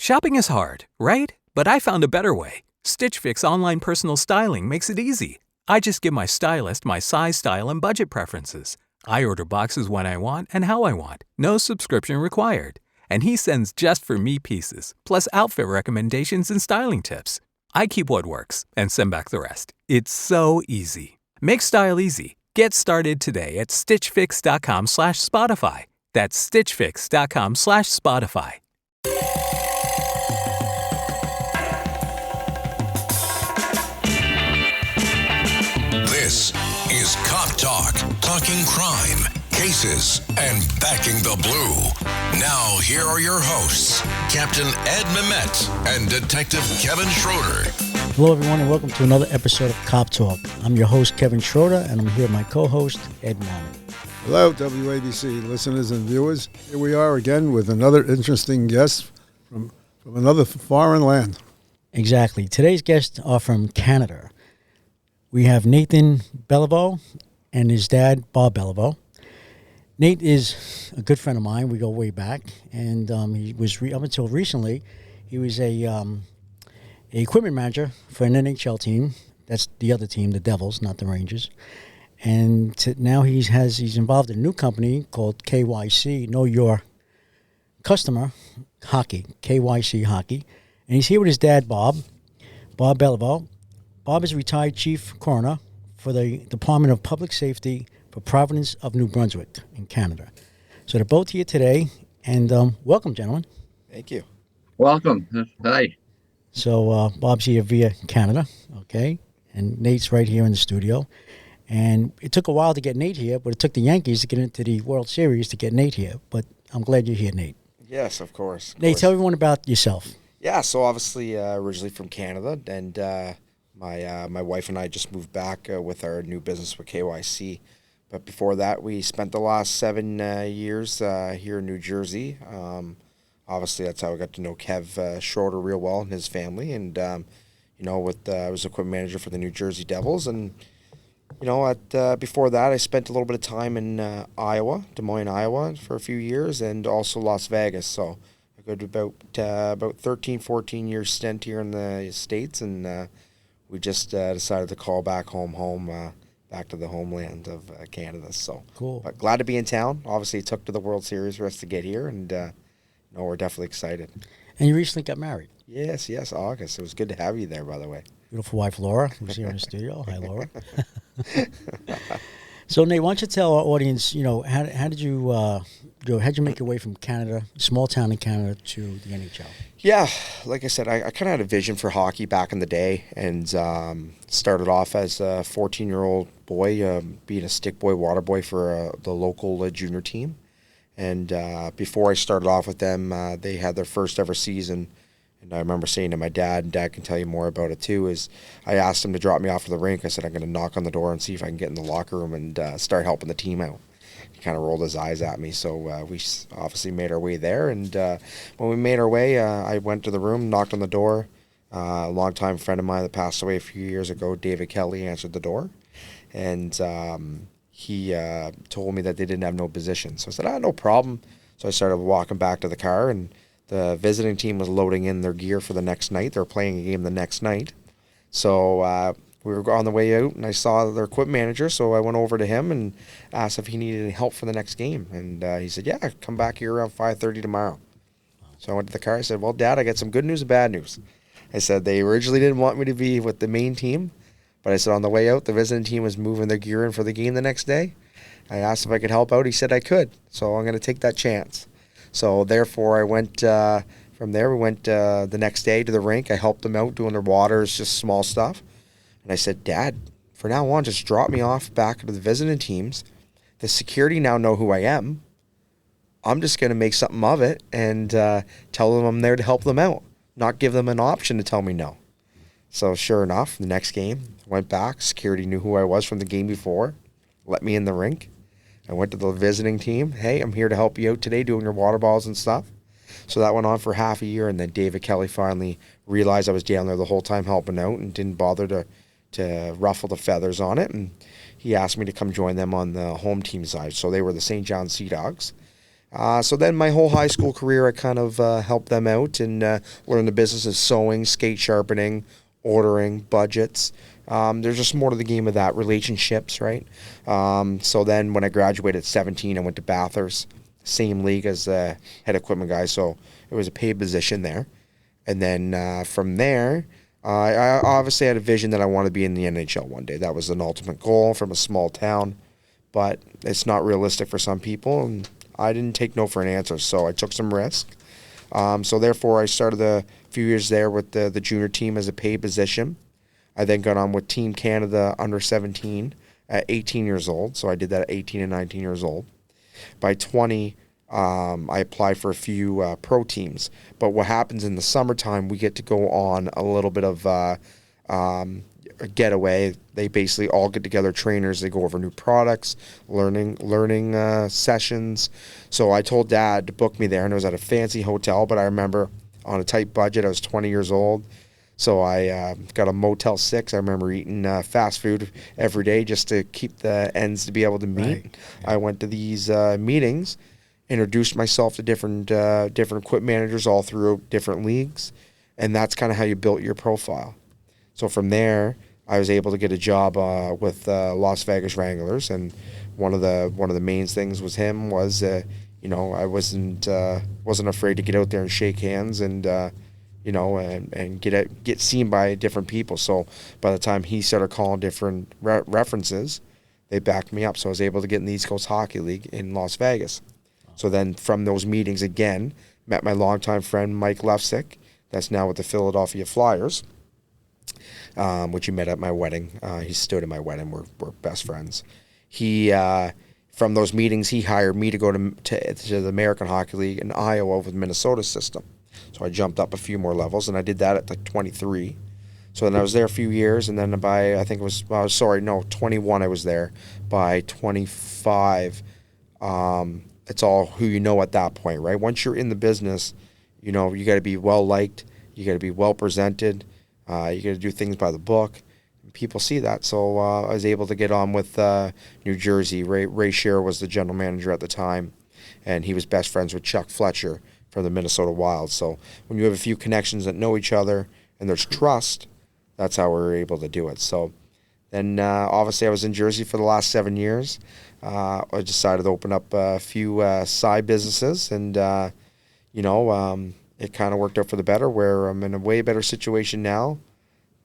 Shopping is hard, right? But I found a better way. Stitch Fix online personal styling makes it easy. I just give my stylist my size, style, and budget preferences. I order boxes when I want and how I want. No subscription required. And he sends just for me pieces, plus outfit recommendations and styling tips. I keep what works and send back the rest. It's so easy. Make style easy. Get started today at stitchfix.com/Spotify. That's stitchfix.com/Spotify. This is Cop Talk, talking crime, cases, and backing the blue. Now, here are your hosts, Captain Ed Mehmet and Detective Kevin Schroeder. Hello, everyone, and welcome to another episode of Cop Talk. I'm your host, Kevin Schroeder, and I'm here with my co-host, Ed Norman. Hello, WABC listeners and viewers. Here we are again with another interesting guest from another foreign land. Exactly. Today's guests are from Canada. We have Nathan Belliveau and his dad, Bob Belliveau. Nate is a good friend of mine. We go way back, and he was up until recently, he was a equipment manager for an NHL team. That's the other team, the Devils, not the Rangers. And now he's involved in a new company called KYC, Know Your Customer Hockey, KYC Hockey. And he's here with his dad, Bob Belliveau. Bob is a retired chief coroner for the Department of Public Safety for Province of New Brunswick in Canada. So they're both here today, and welcome, gentlemen. Thank you. Welcome. Hi. So Bob's here via Canada, okay, and Nate's right here in the studio. And it took a while to get Nate here, but it took the Yankees to get into the World Series to get Nate here. But I'm glad you're here, Nate. Yes, of course. Nate, tell everyone about yourself. Yeah, so obviously originally from Canada, and my wife and I just moved back with our new business with KYC. But before that, we spent the last 7 years here in New Jersey. Obviously, that's how I got to know Kev Schroeder real well and his family. And, I was equipment manager for the New Jersey Devils. And, before that, I spent a little bit of time in Iowa, Des Moines, Iowa, for a few years, and also Las Vegas. So I got about 13, 14 years stint here in the States, and we just decided to call back home, back to the homeland of Canada. So cool. But glad to be in town. Obviously, it took to the World Series for us to get here, and we're definitely excited. And you recently got married. Yes, August. It was good to have you there, by the way. Beautiful wife, Laura, who's here in the studio. Hi, Laura. So, Nate, why don't you tell our audience, how did you make your way from Canada, small town in Canada, to the NHL? Yeah, like I said, I kind of had a vision for hockey back in the day, and started off as a 14-year-old boy, being a stick boy, water boy for the local junior team. And before I started off with them, they had their first ever season. And I remember saying to my dad, and Dad can tell you more about it too, is I asked him to drop me off to the rink. I said, I'm going to knock on the door and see if I can get in the locker room and start helping the team out. He kind of rolled his eyes at me. So we obviously made our way there. And when we made our way, I went to the room, knocked on the door. A longtime friend of mine that passed away a few years ago, David Kelly, answered the door. And he told me that they didn't have no position. So I said, no problem. So I started walking back to the car, and the visiting team was loading in their gear for the next night. They were playing a game the next night. So we were on the way out, and I saw their equipment manager, so I went over to him and asked if he needed any help for the next game. And he said, yeah, come back here around 5:30 tomorrow. So I went to the car. I said, well, Dad, I got some good news and bad news. I said, they originally didn't want me to be with the main team, but I said on the way out, the visiting team was moving their gear in for the game the next day. I asked if I could help out. He said I could, so I'm going to take that chance. So therefore, I went from there. We went the next day to the rink. I helped them out doing their waters, just small stuff. And I said, Dad, for now on, just drop me off back to the visiting teams. The security now know who I am. I'm just going to make something of it and tell them I'm there to help them out, not give them an option to tell me no. So sure enough, the next game, I went back. Security knew who I was from the game before, let me in the rink. I went to the visiting team. Hey, I'm here to help you out today doing your water balls and stuff. So that went on for half a year, and then David Kelly finally realized I was down there the whole time helping out and didn't bother to ruffle the feathers on it. And he asked me to come join them on the home team side. So they were the St. John Sea Dogs. So then my whole high school career, I kind of helped them out and learned the business of sewing, skate sharpening, ordering, budgets. There's just more to the game of that, relationships, right? So then when I graduated at 17, I went to Bathurst, same league as the head equipment guy, so it was a paid position there. And then from there, I obviously had a vision that I wanted to be in the NHL one day. That was an ultimate goal from a small town, but it's not realistic for some people, and I didn't take no for an answer, so I took some risk. So therefore, I started a few years there with the junior team as a paid position. I then got on with Team Canada under 17 at 18 years old, so I did that at 18 and 19 years old. By 20, I applied for a few pro teams. But what happens in the summertime, we get to go on a little bit of a getaway. They basically all get together, trainers. They go over new products, learning sessions. So I told Dad to book me there, and it was at a fancy hotel. But I remember on a tight budget, I was 20 years old. So I got a Motel 6. I remember eating fast food every day just to keep the ends to be able to meet. Right. I went to these meetings, introduced myself to different equipment managers all through different leagues, and that's kind of how you built your profile. So from there, I was able to get a job with Las Vegas Wranglers, and one of the main things was I wasn't afraid to get out there and shake hands and and get seen by different people. So by the time he started calling different references, they backed me up. So I was able to get in the East Coast Hockey League in Las Vegas. So then from those meetings again, met my longtime friend Mike Lefsick, that's now with the Philadelphia Flyers, which he met at my wedding. He stood at my wedding. We're best friends. He from those meetings, he hired me to go to the American Hockey League in Iowa with Minnesota system. So I jumped up a few more levels, and I did that at like 23. So then I was there a few years, and then by 21 I was there. By 25, it's all who you know at that point, right? Once you're in the business, you got to be well liked, you got to be well presented, you got to do things by the book. People see that, so I was able to get on with New Jersey. Ray Scherer was the general manager at the time, and he was best friends with Chuck Fletcher from the Minnesota Wild. So when you have a few connections that know each other and there's trust, that's how we were able to do it. So then obviously I was in Jersey for the last 7 years. I decided to open up a few side businesses, and it kind of worked out for the better, where I'm in a way better situation now,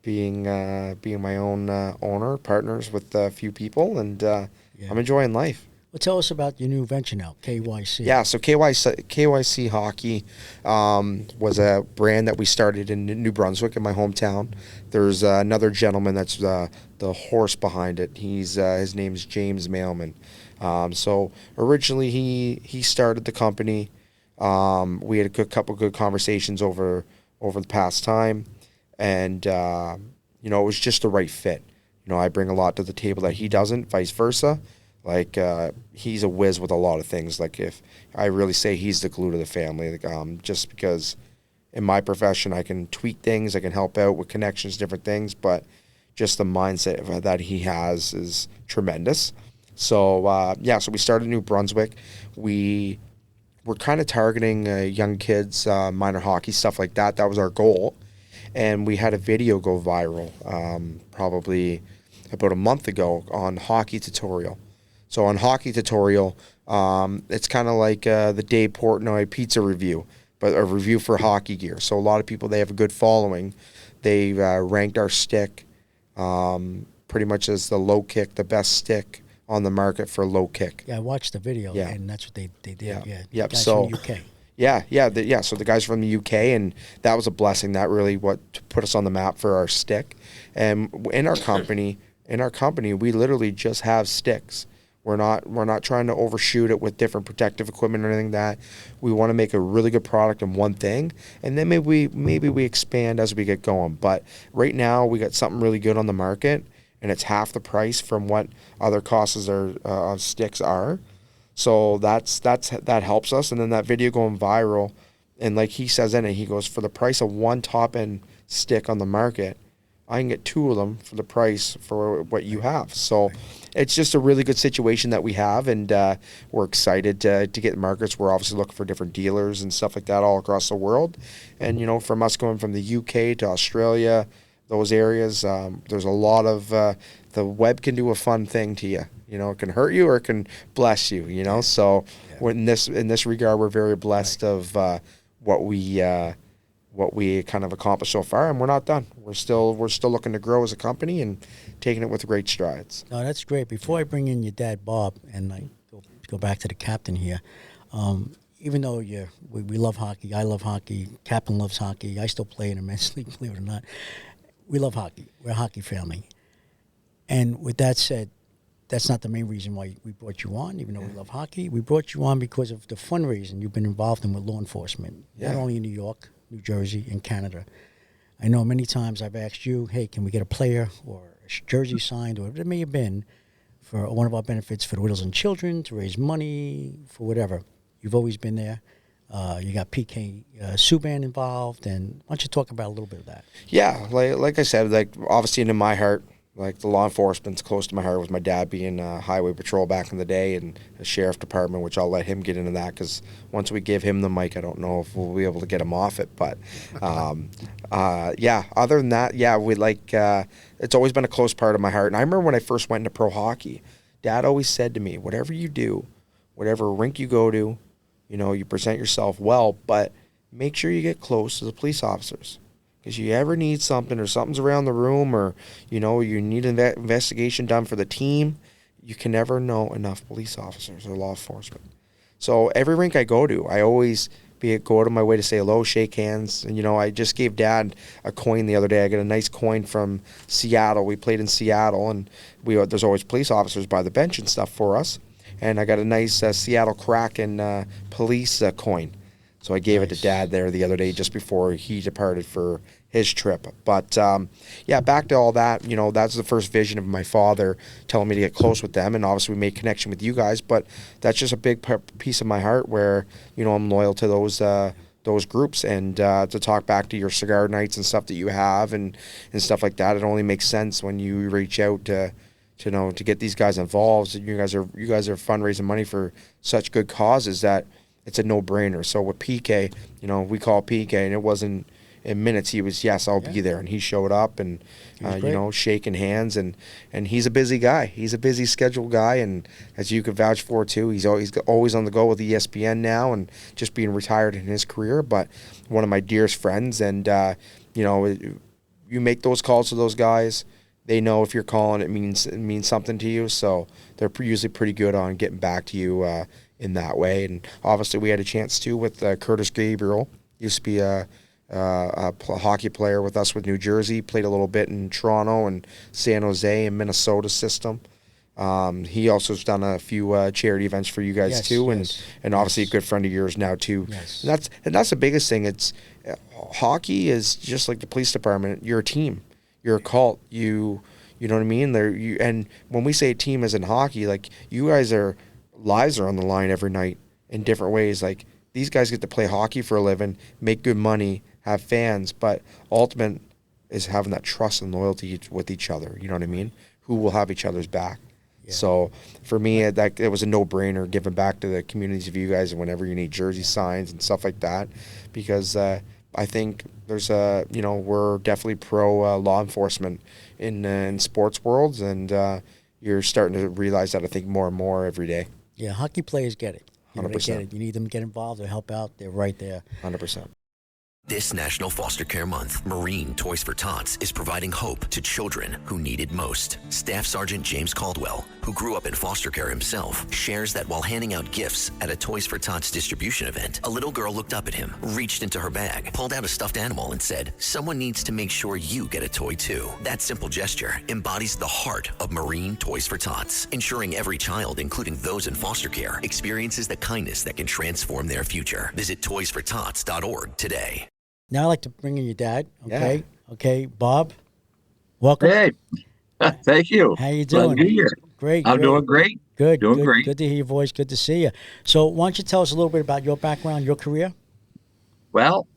being my own owner, partners with a few people, and I'm enjoying life. Well, tell us about your new venture now, KYC. Yeah, so KYC Hockey was a brand that we started in New Brunswick, in my hometown. There's another gentleman that's the horse behind it. His name's James Mailman. So originally he started the company. We had a couple good conversations over the past time, and it was just the right fit. I bring a lot to the table that he doesn't, vice versa. Like, he's a whiz with a lot of things. Like, if I really say he's the glue to the family, just because in my profession I can tweak things, I can help out with connections, different things, but just the mindset that he has is tremendous. So, so we started New Brunswick. We were kind of targeting young kids, minor hockey, stuff like that. That was our goal. And we had a video go viral probably about a month ago on Hockey Tutorial. So on Hockey Tutorial, it's kind of like the Dave Portnoy pizza review, but a review for hockey gear. So a lot of people, they have a good following. They ranked our stick pretty much as the low kick, the best stick on the market for low kick. Yeah, I watched the video, Yeah. and that's what they did. Yeah. Yeah. Yep. Guys So from the UK. Yeah. So the guys from the UK, and that was a blessing. That really put us on the map for our stick. And in our company, we literally just have sticks. We're not trying to overshoot it with different protective equipment or anything like that. We want to make a really good product in one thing, and then maybe we expand as we get going. But right now we got something really good on the market, and it's half the price from what other costs of sticks are. So that helps us. And then that video going viral, and like he says in it, he goes, for the price of one top end stick on the market, I can get 2 of them for the price for what you have. So it's just a really good situation that we have, and we're excited to get markets. We're obviously looking for different dealers and stuff like that all across the world. And, from us going from the UK to Australia, those areas, there's a lot of the web can do a fun thing to you. It can hurt you or it can bless you, So in this regard, we're very blessed of what we kind of accomplished so far, and we're not done. We're still looking to grow as a company and taking it with great strides. No, that's great. Before I bring in your dad, Bob, and I go back to the captain here, even though we love hockey, I love hockey, captain loves hockey, I still play in immensely, believe it or not. We love hockey. We're a hockey family. And with that said, that's not the main reason why we brought you on, even though we love hockey. We brought you on because of the fundraising you've been involved in with law enforcement, not only in New York, New Jersey, and Canada. I know many times I've asked you, hey, can we get a player or a jersey signed or whatever it may have been for one of our benefits for the widows and children, to raise money for whatever. You've always been there. You got PK Subban involved, and why don't you talk about a little bit of that? Yeah, like I said, obviously in my heart, the law enforcement's close to my heart with my dad being highway patrol back in the day and the sheriff department, which I'll let him get into that because once we give him the mic, I don't know if we'll be able to get him off it. But other than that, we it's always been a close part of my heart. And I remember when I first went into pro hockey, Dad always said to me, whatever you do, whatever rink you go to, you present yourself well, but make sure you get close to the police officers. Because you ever need something or something's around the room or, you need an investigation done for the team, you can never know enough police officers or law enforcement. So every rink I go to, I always go out of my way to say hello, shake hands. And, I just gave Dad a coin the other day. I got a nice coin from Seattle. We played in Seattle, and there's always police officers by the bench and stuff for us. And I got a nice Seattle Kraken police coin. So I gave it to Dad there the other day just before he departed for his trip. But, back to all that, that's the first vision of my father telling me to get close with them. And obviously we made connection with you guys. But that's just a big piece of my heart where, I'm loyal to those groups. And to talk back to your cigar nights and stuff that you have and stuff like that, it only makes sense when you reach out to get these guys involved. You guys are fundraising money for such good causes that it's a no-brainer. So with PK, we call PK, and it wasn't in minutes. He was, yes, I'll be there, and he showed up, and shaking hands, and he's a busy guy. He's a busy scheduled guy, and as you could vouch for too, he's always on the go with ESPN now, and just being retired in his career. But one of my dearest friends, and you make those calls to those guys. They know if you're calling, it means something to you. So they're usually pretty good on getting back to you in that way. And obviously we had a chance too with Curtis Gabriel. Used to be a hockey player with us with New Jersey. Played a little bit in Toronto and San Jose and Minnesota system. He also has done a few charity events for you guys too, and obviously a good friend of yours now too. Yes. And that's the biggest thing. It's hockey is just like the police department. You're a team. You're a cult. You know what I mean? And when we say team as in hockey, you guys lives are on the line every night in different ways. These guys get to play hockey for a living, make good money, have fans, but ultimate is having that trust and loyalty with each other. You know what I mean? Who will have each other's back. Yeah. So for me, it was a no-brainer giving back to the communities of you guys, and whenever you need jersey signs and stuff like that, because I think there's we're definitely pro law enforcement in sports worlds, and you're starting to realize that, I think, more and more every day. Yeah, hockey players get it. 100%. They get it. You need them to get involved or help out. They're right there. 100%. This National Foster Care Month, Marine Toys for Tots is providing hope to children who need it most. Staff Sergeant James Caldwell, who grew up in foster care himself, shares that while handing out gifts at a Toys for Tots distribution event, a little girl looked up at him, reached into her bag, pulled out a stuffed animal and said, "Someone needs to make sure you get a toy too." That simple gesture embodies the heart of Marine Toys for Tots, ensuring every child, including those in foster care, experiences the kindness that can transform their future. Visit toysfortots.org today. Now I'd like to bring in your dad. Okay. Yeah. Okay, Bob, welcome. Hey, thank you. How you doing? Glad to be here. Great. I'm doing great. Good. Doing great. Good to hear your voice. Good to see you. So why don't you tell us a little bit about your background, your career? Well,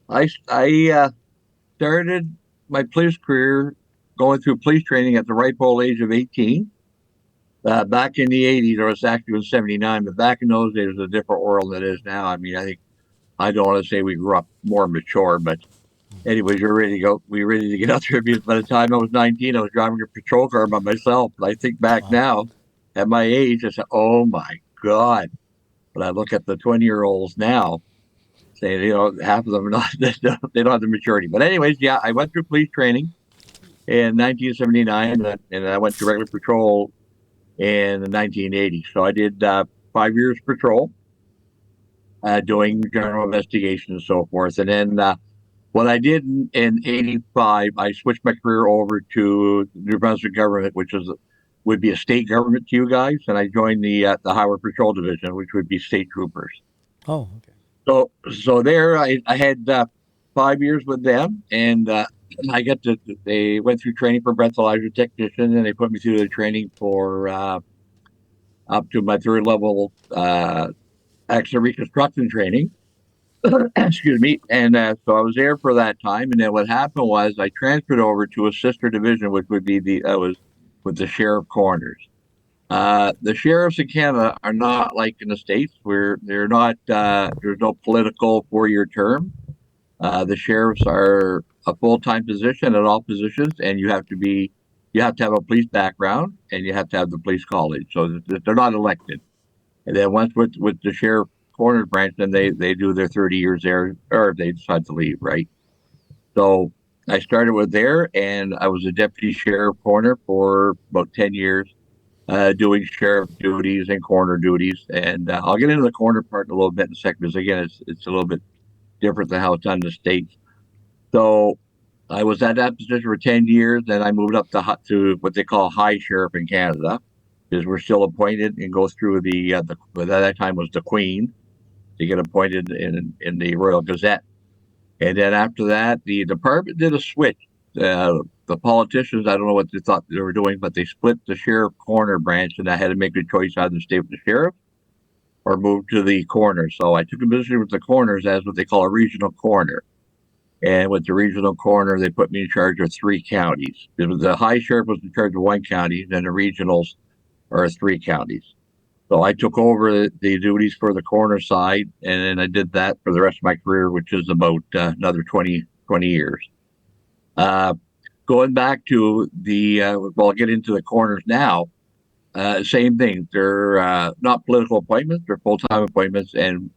I started my police career going through police training at the ripe old age of 18. Back in the 80s, or it's actually in 79, but back in those days, it was a different world than it is now. I mean, I don't want to say we grew up more mature, but anyways, you're ready to go. We were ready to get out there because by the time I was 19, I was driving a patrol car by myself. But I think back now, at my age, I said, oh my God. But I look at the 20-year-olds now, saying, half of them are not, they don't have the maturity. But anyways, yeah, I went through police training in 1979, and I went to regular patrol in 1980. So I did 5 years patrol, doing general investigation and so forth. And then what I did in 85, I switched my career over to the New Brunswick government, which would be a state government to you guys, and I joined the Highway Patrol Division, which would be state troopers. Oh, okay. So there, I had 5 years with them, and they went through training for breathalyzer technician, and they put me through the training for up to my third level accident reconstruction training. Excuse me. And so I was there for that time. And then what happened was I transferred over to a sister division, which would be was with the sheriff coroners. The sheriffs in Canada are not like in the States where they're not, there's no political 4-year term. The sheriffs are a full-time position at all positions, and you have to have a police background, and you have to have the police college. So they're not elected. And then once with the sheriff coroner branch, then they do their 30 years there, or if they decide to leave, right? So I started with there, and I was a deputy sheriff coroner for about 10 years, doing sheriff duties and coroner duties. And I'll get into the coroner part in a little bit in a second, because again, it's a little bit different than how it's done in the States. So I was at that position for 10 years. Then I moved up to what they call high sheriff in Canada, because we're still appointed and go through the at that time was the Queen to get appointed in the Royal Gazette. And then after that, the department did a switch. The politicians, I don't know what they thought they were doing, but they split the sheriff coroner branch, and I had to make a choice either stay with the sheriff or move to the coroner. So I took a position with the coroners as what they call a regional coroner. And with the regional coroner, they put me in charge of 3 counties. The high sheriff was in charge of 1 county, and the regionals are 3 counties. So I took over the duties for the coroner side, and then I did that for the rest of my career, which is about another 20 years. Going back to I'll get into the coroners now. Same thing. They're not political appointments; they're full-time appointments. And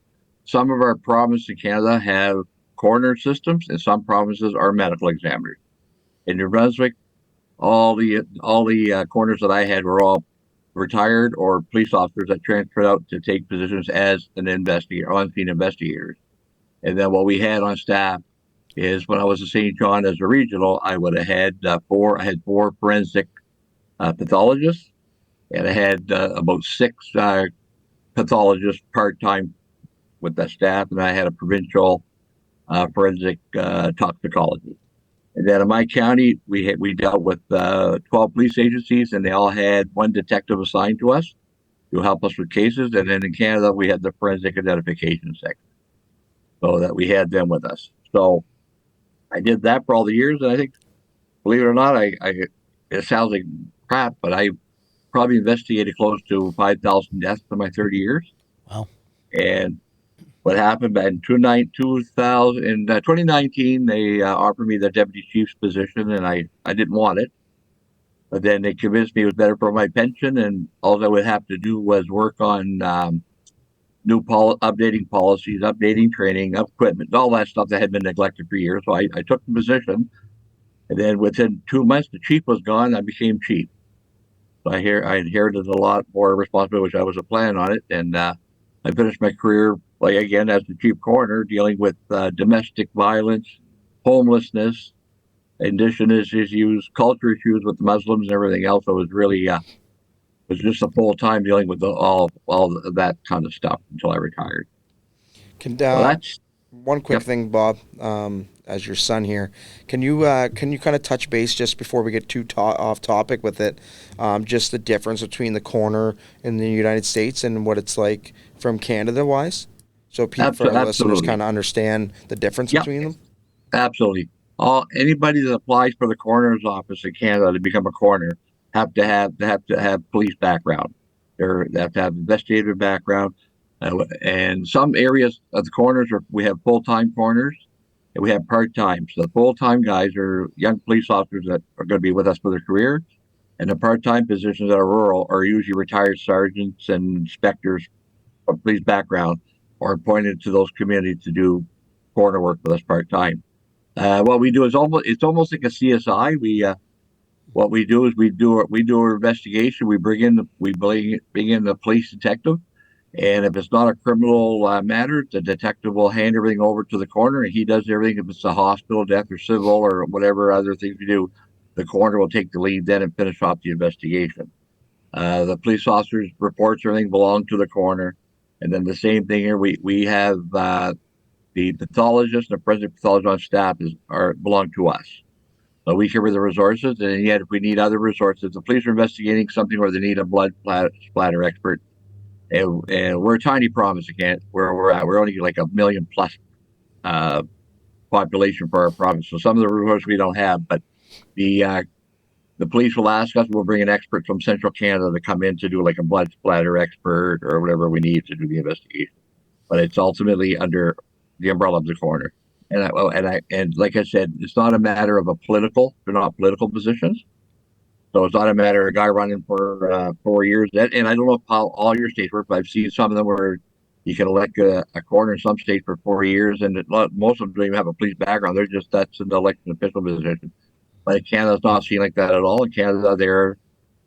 some of our provinces in Canada have coroner systems, and some provinces are medical examiners. In New Brunswick, all the coroners that I had were all retired or police officers that transferred out to take positions as an investigator, on-scene investigators. And then what we had on staff is when I was in St. John as a regional, I would have had 4 forensic pathologists, and I had about 6 pathologists part-time with that staff, and I had a provincial forensic toxicologist. And then in my county, we dealt with 12 police agencies, and they all had 1 detective assigned to us to help us with cases. And then in Canada, we had the forensic identification section, so that we had them with us. So I did that for all the years, and I think, believe it or not, it sounds like crap, but I probably investigated close to 5,000 deaths in my 30 years. Wow. And what happened in 2019, they offered me the deputy chief's position, and I didn't want it. But then they convinced me it was better for my pension, and all I would have to do was work on updating policies, updating training, equipment, all that stuff that had been neglected for years. So I took the position, and then within 2 months, the chief was gone. I became chief. So I inherited a lot more responsibility, which I wasn't planning on it, and I finished my career, like again, as the chief coroner, dealing with domestic violence, homelessness, indigenous issues, culture issues with Muslims and everything else. I was really was just a full time dealing with all of that kind of stuff until I retired. Can So that's one quick thing, Bob, as your son here, can you kind of touch base just before we get too off topic with it, just the difference between the coroner in the United States and what it's like from Canada wise, so people for our listeners kind of understand the difference between them. Absolutely. Anybody that applies for the coroner's office in Canada to become a coroner have police background. They have to have investigative background, and some areas of the coroners we have full time coroners, and we have part time. So the full time guys are young police officers that are going to be with us for their career, and the part time positions that are rural are usually retired sergeants and inspectors of police background, or appointed to those communities to do coroner work with us part time. What we do is almost like a CSI. What we do is we do our investigation. Bring in the police detective, and if it's not a criminal matter, the detective will hand everything over to the coroner, and he does everything. If it's a hospital death or civil or whatever other things we do, the coroner will take the lead then and finish off the investigation. The police officers' reports, everything belong to the coroner, and then the same thing here. We have the pathologist and the president pathologist on staff belong to us. So we cover the resources, and yet if we need other resources, the police are investigating something or they need a splatter expert. And we're a tiny province again where we're at. We're only like a million plus uh, population for our province. So some of the resources we don't have, but the uh, the police will ask us. We'll bring an expert from Central Canada to come in to do like a blood splatter expert or whatever we need to do the investigation. But it's ultimately under the umbrella of the coroner. And like I said, it's not a matter of they're not political positions. So it's not a matter of a guy running for 4 years. And I don't know how all your states work, but I've seen some of them where you can elect a coroner in some states for 4 years, and most of them don't even have a police background. That's an elected official position. But in Canada, it's not seen like that at all. In Canada,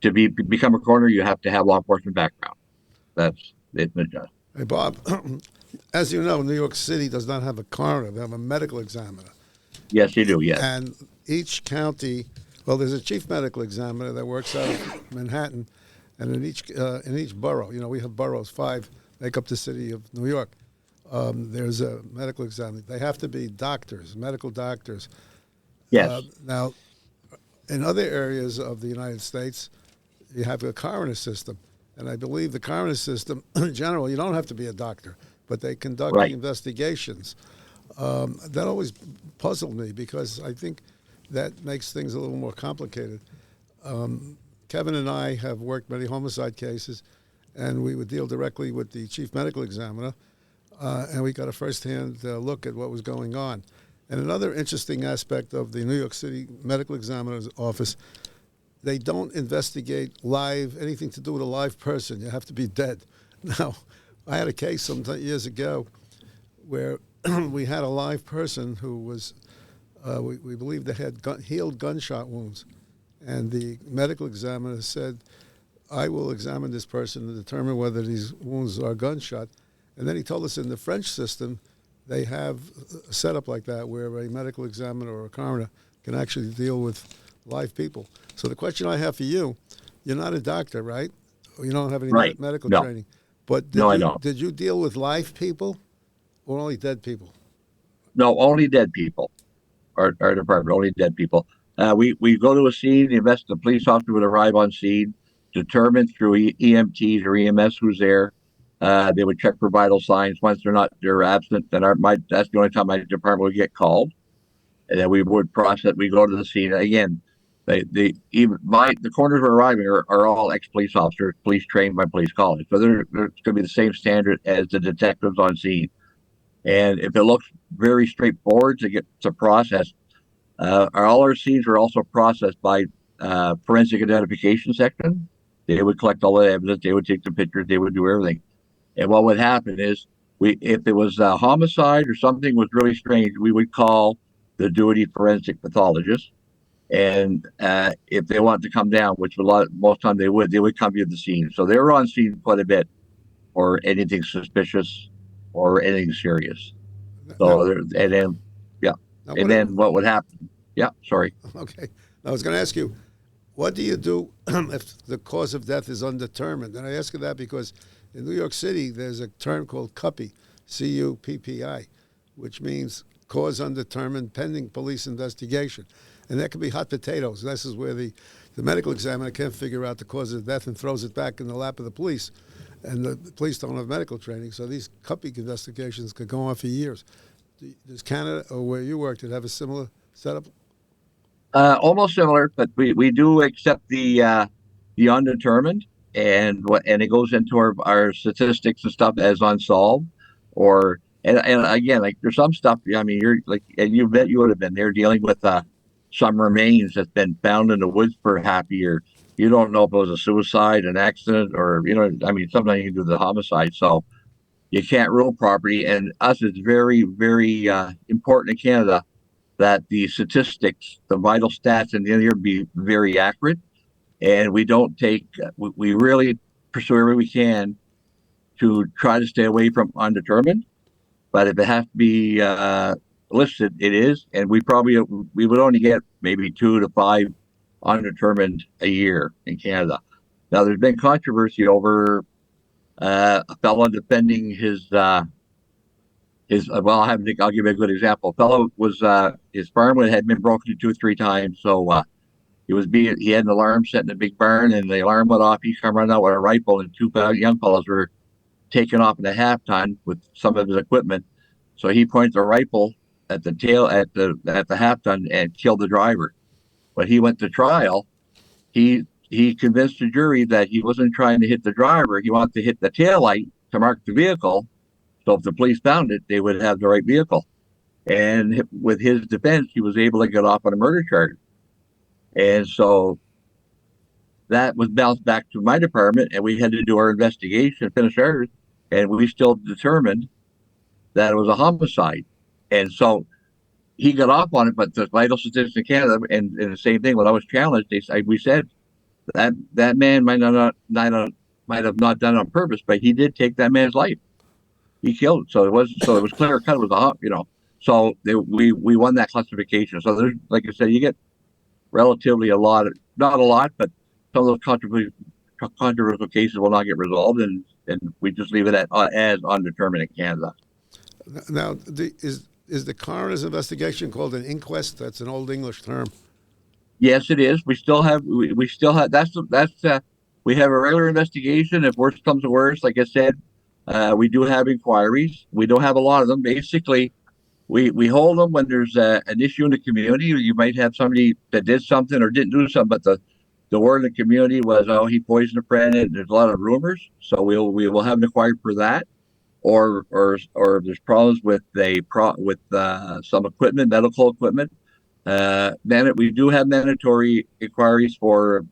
become a coroner, you have to have law enforcement background. That's it. Hey, Bob, as you know, New York City does not have a coroner. They have a medical examiner. Yes, you do. Yes. And each county, well, there's a chief medical examiner that works out of Manhattan, and in each borough, we have boroughs, 5 make up the city of New York. There's a medical examiner. They have to be doctors, medical doctors. Yes. Now, in other areas of the United States, you have a coroner system. And I believe the coroner system, in general, you don't have to be a doctor, but they conduct the investigations. That always puzzled me because I think that makes things a little more complicated. Kevin and I have worked many homicide cases, and we would deal directly with the chief medical examiner, and we got a firsthand look at what was going on. And another interesting aspect of the New York City Medical Examiner's Office, they don't investigate anything to do with a live person. You have to be dead. Now, I had a case some years ago where we had a live person who was, we believe they had healed gunshot wounds. And the medical examiner said, I will examine this person to determine whether these wounds are gunshot. And then he told us in the French system, they have a setup like that where a medical examiner or a coroner can actually deal with live people. So the question I have for you, you're not a doctor, right? You don't have any medical training. But I don't. Did you deal with live people or only dead people? No, only dead people. Our department, only dead people. We go to a scene, the police officer would arrive on scene, determine through EMTs or EMS who's there. They would check for vital signs. Once they're absent, that's the only time my department would get called. And then we would we go to the scene. Again, the coroners who are arriving are all ex-police officers, police trained by police college. So there's going to be the same standard as the detectives on scene. And if it looks very straightforward to process, all our scenes are also processed by forensic identification section. They would collect all the evidence. They would take the pictures. They would do everything. And what would happen is, if it was a homicide or something was really strange, we would call the duty forensic pathologist. And if they want to come down, which most time they would come to the scene. So they were on scene quite a bit for anything suspicious or anything serious. So then what would happen? Yeah, sorry. Okay. I was going to ask you, what do you do if the cause of death is undetermined? And I ask you that because in New York City, there's a term called CUPPI, C-U-P-P-I, which means cause undetermined pending police investigation. And that could be hot potatoes. This is where the medical examiner can't figure out the cause of death and throws it back in the lap of the police. And the police don't have medical training, so these CUPPI investigations could go on for years. Does Canada, or where you worked, have a similar setup? Almost similar, but we do accept the undetermined, and it goes into our statistics and stuff as unsolved, or and again, like there's some stuff. I mean, you're like, and you bet you would have been there dealing with some remains that's been found in the woods for half a year. You don't know if it was a suicide, an accident, or I mean, sometimes you can do the homicide, so you can't rule property. And us, it's very, very important in Canada that the statistics, the vital stats in the year be very accurate. And we don't take, we really pursue every we can to try to stay away from undetermined. But if it has to be listed, it is. And we would only get maybe 2 to 5 undetermined a year in Canada. Now, there's been controversy over a fellow defending well, I'll give you a good example. A fellow was his farm had been broken into 2 or 3 times, so he had an alarm set in a big barn, and the alarm went off. He come running out with a rifle, and 2 young fellows were taken off in a half ton with some of his equipment. So he pointed the rifle at the half ton and killed the driver. When he went to trial, he convinced the jury that he wasn't trying to hit the driver. He wanted to hit the tail light to mark the vehicle. So if the police found it, they would have the right vehicle. And with his defense, he was able to get off on a murder charge. And so that was bounced back to my department, and we had to do our investigation, finish ours, and we still determined that it was a homicide. And so he got off on it, but the vital statistics in Canada, and the same thing when I was challenged, we said that man might have not done it on purpose, but he did take that man's life. He killed it. So it was clear cut. It was So we won that classification. So there's, like I said, you get relatively not a lot, but some of those controversial cases will not get resolved, and we just leave it as undetermined in Canada. Now, is the coroner's investigation called an inquest? That's an old English term. Yes, it is. We still have we have a regular investigation. If worst comes to worst, like I said, we do have inquiries. We don't have a lot of them. Basically, we hold them when there's an issue in the community. You might have somebody that did something or didn't do something, but the word in the community was, oh, he poisoned a friend, and there's a lot of rumors. So we will have an inquiry for that, or if there's problems with some equipment, medical equipment. We do have mandatory inquiries for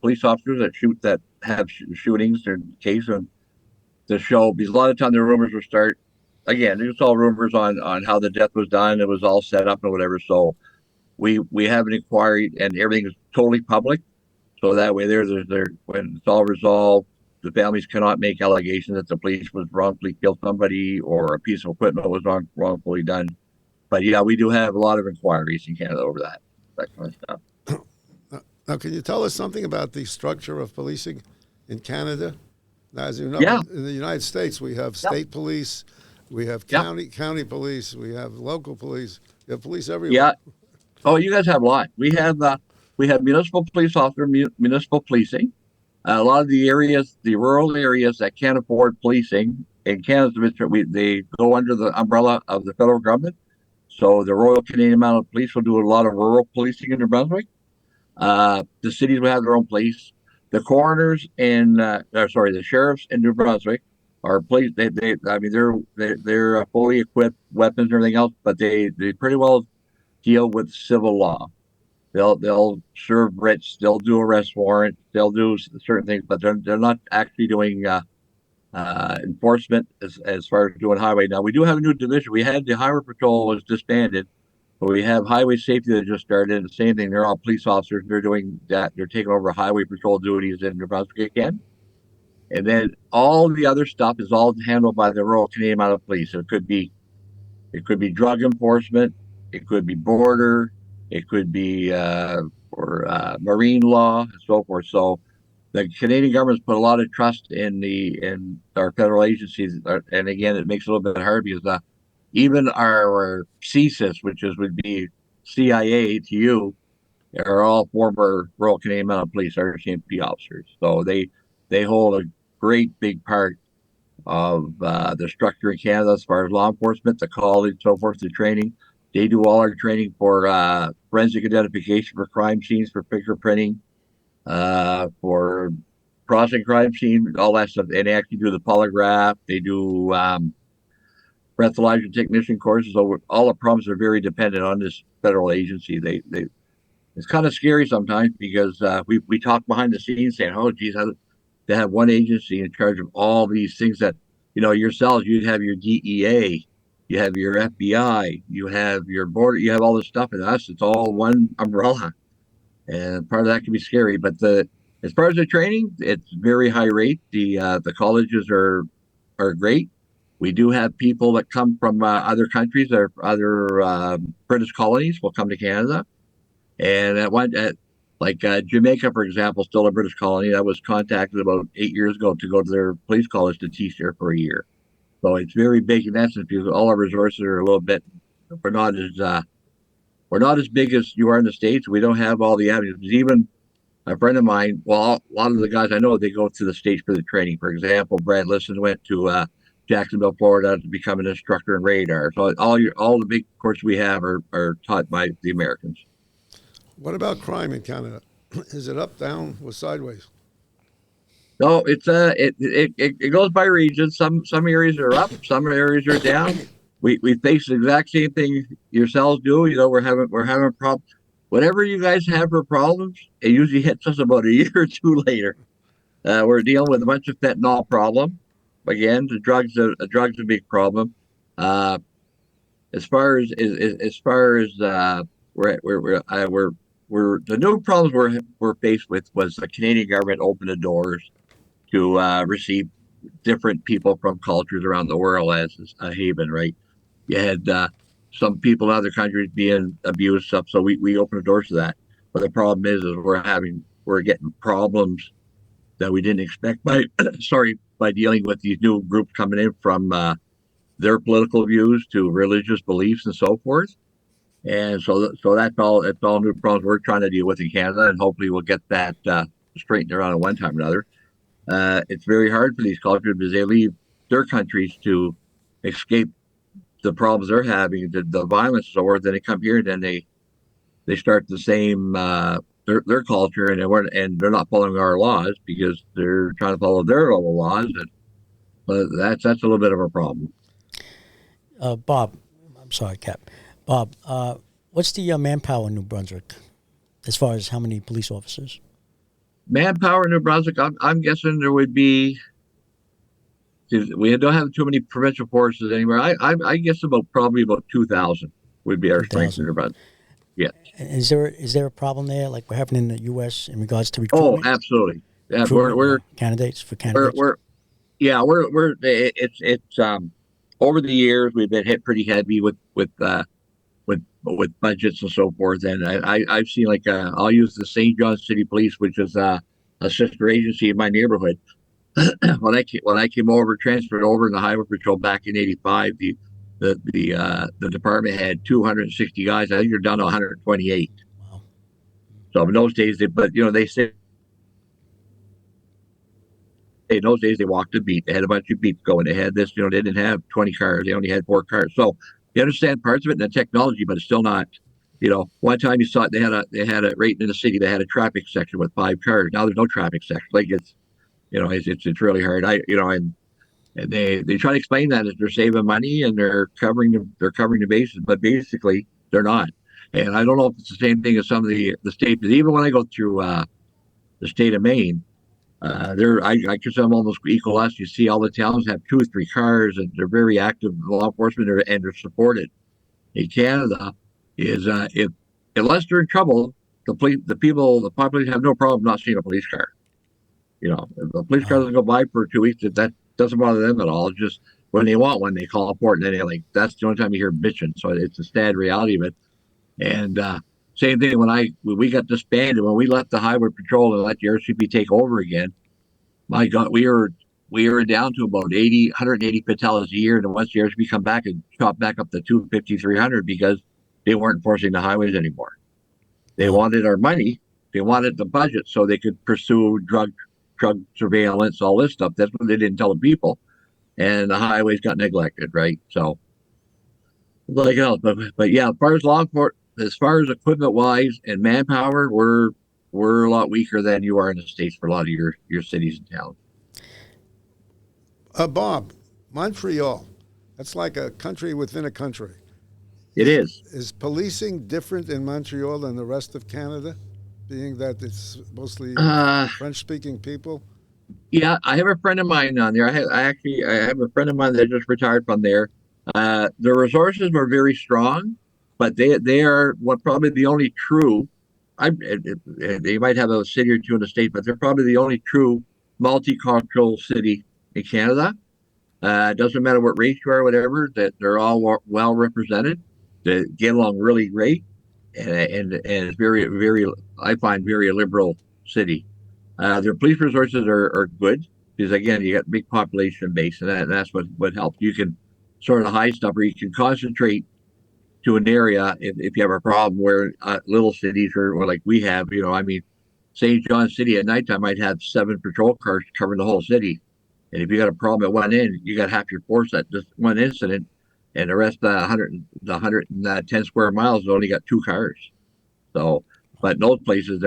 police officers that have shootings in case of the show, because a lot of time the rumors will start again. It's all rumors on how the death was done. It was all set up and whatever. So we have an inquiry, and everything is totally public. So that way, when it's all resolved, the families cannot make allegations that the police was wrongfully killed somebody or a piece of equipment was wrongfully done. But yeah, we do have a lot of inquiries in Canada over that kind of stuff. Now, can you tell us something about the structure of policing in Canada? Now, as you know, in the United States, we have state police, we have county police, we have local police, we have police everywhere. Yeah. Oh, you guys have a lot. We have municipal police officer, municipal policing. A lot of the rural areas that can't afford policing in Canada, they go under the umbrella of the federal government. So the Royal Canadian Mounted Police will do a lot of rural policing in New Brunswick. The cities will have their own police. The coroners the sheriffs in New Brunswick are police. They're fully equipped, weapons and everything else, but they pretty well deal with civil law. They'll serve writs, they'll do arrest warrants, they'll do certain things, but they're not actually doing enforcement as far as doing highway. Now we do have a new division. We had the highway patrol was disbanded, but we have highway safety that just started. And the same thing. They're all police officers. They're doing that. They're taking over highway patrol duties in New Brunswick again. And then all the other stuff is all handled by the Royal Canadian Mounted Police. It could be drug enforcement. It could be border. It could be marine law and so forth. So the Canadian government's put a lot of trust in our federal agencies, and again, it makes it a little bit hard because even our CSIS, would be CIA to you, are all former Royal Canadian Mounted Police RCMP officers. So they hold a great big part of the structure in Canada as far as law enforcement, the college, so forth, the training. They do all our training for forensic identification for crime scenes, for fingerprinting, for processing crime scene, all that stuff. And they actually do the polygraph. They do breathalyzer technician courses. So all the problems are very dependent on this federal agency. They it's kind of scary sometimes because we talk behind the scenes saying, "Oh, geez, how to have one agency in charge of all these things that yourselves. You'd have your DEA, you have your FBI, you have your border, you have all this stuff, and us, it's all one umbrella." And part of that can be scary. But the as far as the training, it's very high rate. The colleges are great. We do have people that come from other countries or other British colonies will come to Canada. And Jamaica, for example, still a British colony. I was contacted about 8 years ago to go to their police college to teach there for a year. So it's very big in that sense because all our resources are a little bit. We're not as we're not as big as you are in the States. We don't have all the avenues. Even a friend of mine, well, a lot of the guys I know, they go to the States for the training. For example, Brad Listen went to Jacksonville, Florida to become an instructor in radar. So all the big courses we have are taught by the Americans. What about crime in Canada? Is it up, down, or sideways? No, it's it goes by region. Some areas are up, some areas are down. We face the exact same thing yourselves do. We're having problems. Whatever you guys have for problems, it usually hits us about a year or two later. We're dealing with a bunch of fentanyl problem. Again, the drugs are a big problem. Uh, as far as we're the new problems we're faced with was the Canadian government opened the doors to receive different people from cultures around the world as a haven, right? You had some people in other countries being abused, stuff. So we opened the doors to that. But the problem is we're getting problems that we didn't expect by by dealing with these new groups coming in from their political views to religious beliefs and so forth. And so that's all new problems we're trying to deal with in Canada, and hopefully we'll get that straightened around at one time or another. It's very hard for these cultures because they leave their countries to escape the problems they're having, the violence and so forth. Then they come here, and then they start the same their culture, and they're not following our laws because they're trying to follow their local laws. And but that's a little bit of a problem. Bob, I'm sorry, Cap. Bob, what's the manpower in New Brunswick as far as how many police officers? Manpower in New Brunswick, I'm guessing there would be. We don't have too many provincial forces anywhere. I guess probably about 2,000 would be our strength in New Brunswick. Yeah. And is there a problem there, like we're having in the U.S. in regards to Oh, recruitment? absolutely. Yeah, Recruitment we're candidates for candidates. we're it's over the years we've been hit pretty heavy with budgets and so forth. And I've seen I'll use the St. John City Police, which is a sister agency in my neighborhood. When I came over, transferred over in the Highway Patrol back in '85, the department had 260 guys. I think they're down to 128. Wow. So in those days, they say in those days they walked the beat. They had a bunch of beats going. They had this, they didn't have 20 cars. They only had 4 cars. So you understand parts of it in the technology, but it's still not. One time you saw it, they had it right in the city. They had a traffic section with 5 cars. Now there's no traffic section. It's really hard. And they try to explain that as they're saving money and they're covering the bases, but basically they're not. And I don't know if it's the same thing as some of the states. Even when I go through the state of Maine, I consider them almost equal us. You see all the towns have 2 or 3 cars, and they're very active law enforcement, and they're supported. In Canada, is if unless they're in trouble, the population have no problem not seeing a police car. If a police car doesn't go by for 2 weeks, that doesn't bother them at all. It's just when they want one, they call for it, and then that's the only time you hear bitching. So it's a sad reality of it. And same thing when we got disbanded, when we left the Highway Patrol and let the RCP take over again. My God, we were down to about 180 fatalities a year, and once the RCP come back and shot back up to 250, 300 because they weren't enforcing the highways anymore. They wanted our money, they wanted the budget so they could pursue drug surveillance, all this stuff. That's what they didn't tell the people, and the highways got neglected, right? So like else. But yeah, as far as equipment wise and manpower, we're a lot weaker than you are in the States for a lot of your cities and towns. Bob, Montreal, that's like a country within a country. It is. Is policing different in Montreal than the rest of Canada, being that it's mostly Uh, French-speaking people? yeah, I have a friend of mine on there. I have a friend of mine that just retired from there. The resources were very strong, but they are what probably the only true. They might have a city or two in the state, but they're probably the only true multicultural city in Canada. It doesn't matter what race you are, whatever. That they're all well represented. They get along really great, and it's very I find very liberal city. Their police resources are good because again you got big population base, and that's what helps. You can sort of hide stuff, or you can concentrate to an area if you have a problem. Where little cities or like we have, I mean, St. John City at nighttime might have 7 patrol cars covering the whole city, and if you got a problem at one end, you got half your force at just one incident, and the rest of the 110 square miles only got 2 cars. So, but in those places,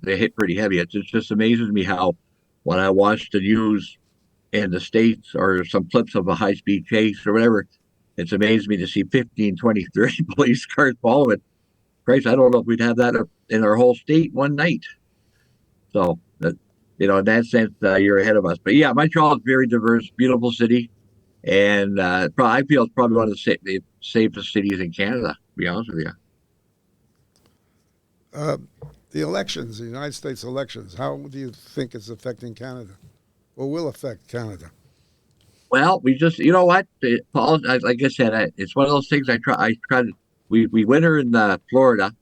they hit pretty heavy. It just amazes me how when I watch the news in the States or some clips of a high speed chase or whatever, it's amazed me to see 15, 20, 30 police cars following. Christ, I don't know if we'd have that in our whole state one night. So, in that sense, you're ahead of us. But yeah, Montreal is very diverse, beautiful city. And I feel it's probably one of the safest cities in Canada, to be honest with you. Uh, the elections, the United States elections, how do you think it's affecting Canada, or will affect Canada? Well, we just, you know what, Paul, like I said, it's one of those things I try to, we winter in Florida,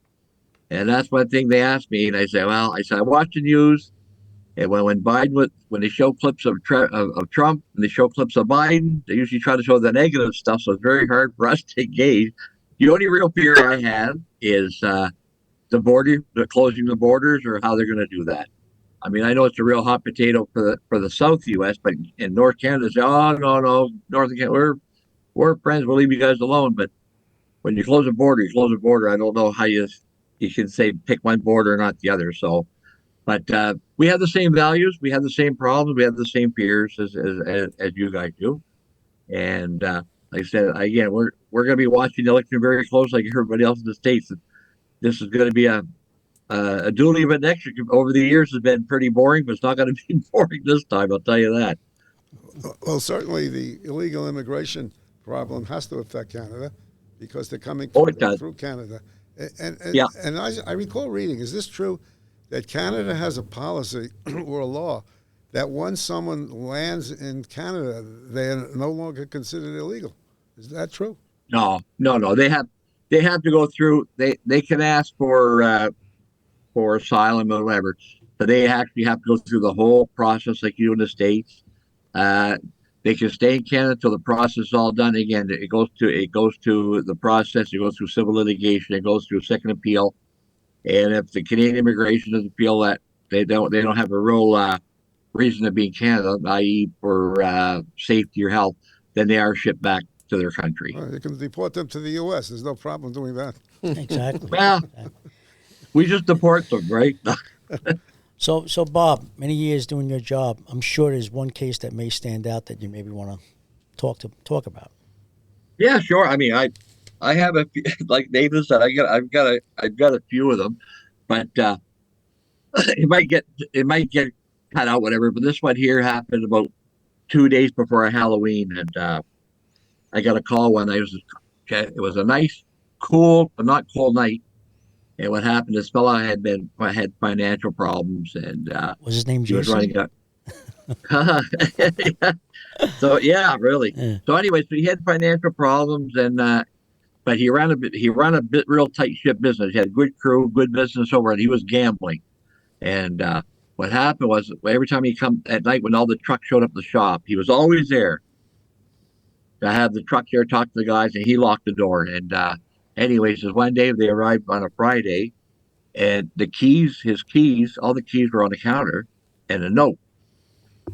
and that's one thing they asked me. And I watch the news. And when when they show clips of Trump and they show clips of Biden, they usually try to show the negative stuff. So it's very hard for us to gauge. The only real fear I have is the closing the borders or how they're going to do that. I mean, I know it's a real hot potato for the South U.S., but in North Canada, say, oh no, Northern Canada, we're friends, we'll leave you guys alone. But when you close a border, you close a border. I don't know how you should say pick one border, not the other. So, but we have the same values, we have the same problems, we have the same fears as you guys do. And like I said, again, we're going to be watching the election very close, like everybody else in the states. This is going to be a dually of an election over the years has been pretty boring, but it's not going to be boring this time. I'll tell you that. Well, certainly the illegal immigration problem has to affect Canada because they're coming Oh, it does. through Canada. Yeah. And I recall reading, is this true, that Canada has a policy or a law that once someone lands in Canada, they are no longer considered illegal? Is that true? No. They have to go through. They can ask for asylum or whatever, but they actually have to go through the whole process like you in the states. Uh, they can stay in Canada till the process is all done. Again, it goes to the process. It goes through civil litigation. It goes through second appeal. And if the Canadian immigration doesn't feel that they don't have a real reason to be in Canada, i.e., for safety or health, then they are shipped back to their country. Well, you can deport them to the U.S. There's no problem doing that. Exactly. Well, we just deport them, right? So Bob, many years doing your job, I'm sure there's one case that may stand out that you maybe want to talk about. Yeah, sure. I mean, I have a few, like Nathan said, I've got a few of them, but it might get cut out, whatever. But this one here happened about 2 days before Halloween, and I got a call when it was a nice, cool but not cold night. And what happened? This fella had financial problems, and Was his name he was Jason? running a. So yeah, really. Yeah. So anyway, so he had financial problems, and but he ran a bit real tight ship business. He had a good crew, good business over, and he was gambling. And what happened was every time he come at night when all the trucks showed up at the shop, he was always there to have the truck there, talk to the guys, and he locked the door. And anyways, one day they arrived on a Friday, and his keys, all the keys were on the counter, and a note,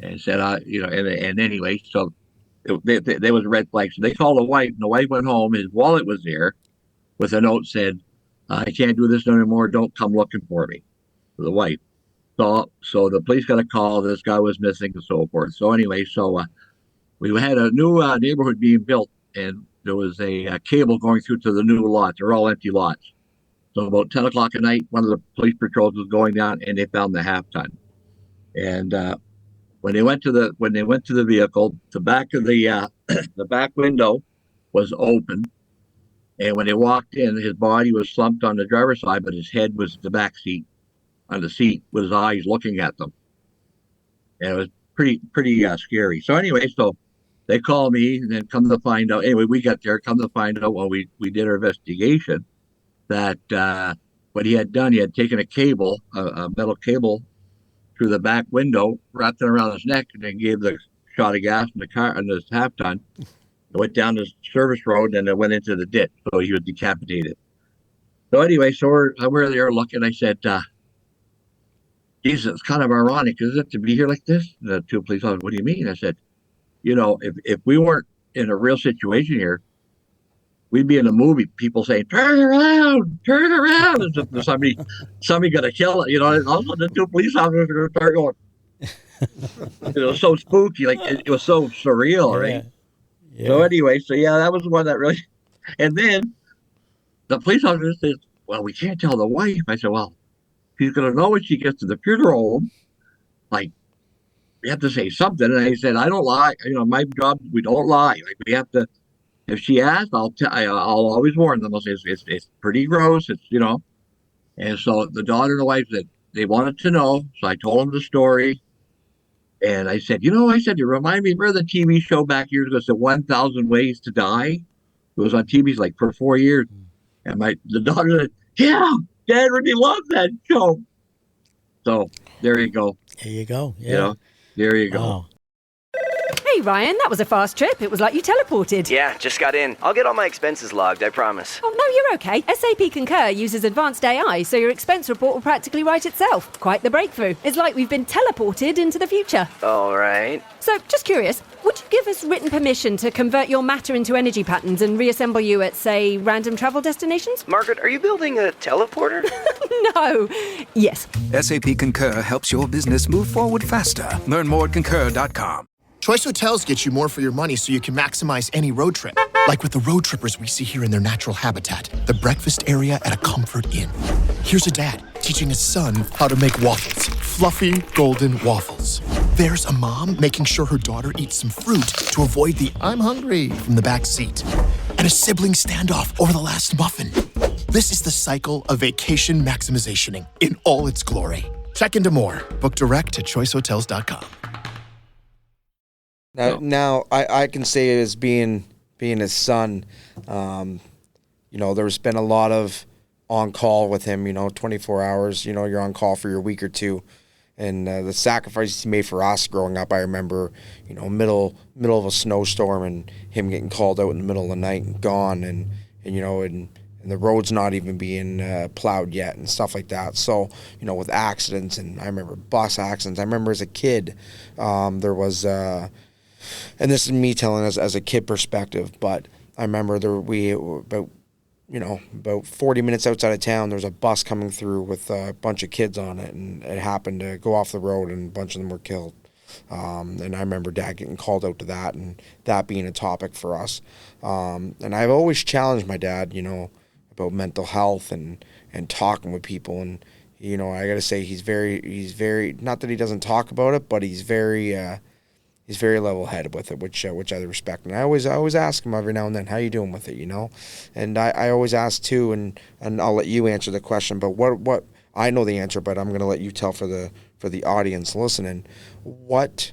and said, and anyway, so there was a red flag. So they called the wife, and the wife went home. His wallet was there with a note said, "I can't do this anymore. Don't come looking for me." For the wife. So the police got a call. This guy was missing and so forth. So anyway, we had a new neighborhood being built, and there was a cable going through to the new lots. They're all empty lots. So about 10 o'clock at night, one of the police patrols was going down, and they found the half ton. And when they went to the vehicle, the back of the back window was open, and when they walked in, his body was slumped on the driver's side, but his head was the back seat on the seat with his eyes looking at them, and it was pretty scary. So anyway, so they called me, and then come to find out. Anyway, we got there. Come to find out when we did our investigation that what he had done, he had taken a metal cable through the back window, wrapped it around his neck, and then gave the shot of gas in the car on this half ton. It went down the service road, and it went into the ditch. So he was decapitated. So anyway, so we're there looking. I said, Jesus, it's kind of ironic, isn't it, to be here like this? The two police officers, what do you mean? I said, if we weren't in a real situation here, we'd be in a movie, people saying, turn around. And somebody got to kill it. And also the two police officers are going to start going, it was so spooky. Like it was so surreal, right? Yeah. So anyway, that was the one that really, and then the police officer says, well, we can't tell the wife. I said, well, she's going to know when she gets to the funeral home. Like, we have to say something. And I said, I don't lie. My job, we don't lie. Like, we have to, if she asks, I'll always warn them. I'll say, it's pretty gross. And so the daughter and the wife said they wanted to know. So I told them the story. And I said, you remind me, remember the TV show back years ago, the 1,000 Ways to Die? It was on TV like for 4 years. And the daughter said, yeah, Dad really loved that show. So there you go. There you go. Yeah. There you go. Wow. Hey, Ryan, that was a fast trip. It was like you teleported. Yeah, just got in. I'll get all my expenses logged, I promise. Oh, no, you're okay. SAP Concur uses advanced AI, so your expense report will practically write itself. Quite the breakthrough. It's like we've been teleported into the future. All right. So, just curious, would you give us written permission to convert your matter into energy patterns and reassemble you at, say, random travel destinations? Margaret, are you building a teleporter? No. Yes. SAP Concur helps your business move forward faster. Learn more at concur.com. Choice Hotels gets you more for your money so you can maximize any road trip. Like with the road trippers we see here in their natural habitat, the breakfast area at a Comfort Inn. Here's a dad teaching his son how to make waffles. Fluffy, golden waffles. There's a mom making sure her daughter eats some fruit to avoid the I'm hungry from the back seat. And a sibling standoff over the last muffin. This is the cycle of vacation maximizationing in all its glory. Check into more. Book direct to choicehotels.com. Now I can say it as being his son. There's been a lot of on call with him. 24 hours. You're on call for your week or two, and the sacrifices he made for us growing up. I remember, middle of a snowstorm and him getting called out in the middle of the night and gone, and the road's not even being plowed yet and stuff like that. So with accidents, and I remember bus accidents. I remember as a kid, there was. And this is me telling us as a kid perspective, but I remember about 40 minutes outside of town, there was a bus coming through with a bunch of kids on it, and it happened to go off the road, and a bunch of them were killed. And I remember Dad getting called out to that, and that being a topic for us. And I've always challenged my dad, about mental health and talking with people, and I got to say he's very not that he doesn't talk about it, but he's very level-headed with it, which I respect. And I always ask him every now and then, how you doing with it, And I always ask too, and I'll let you answer the question. But what I know the answer, but I'm going to let you tell for the audience listening. What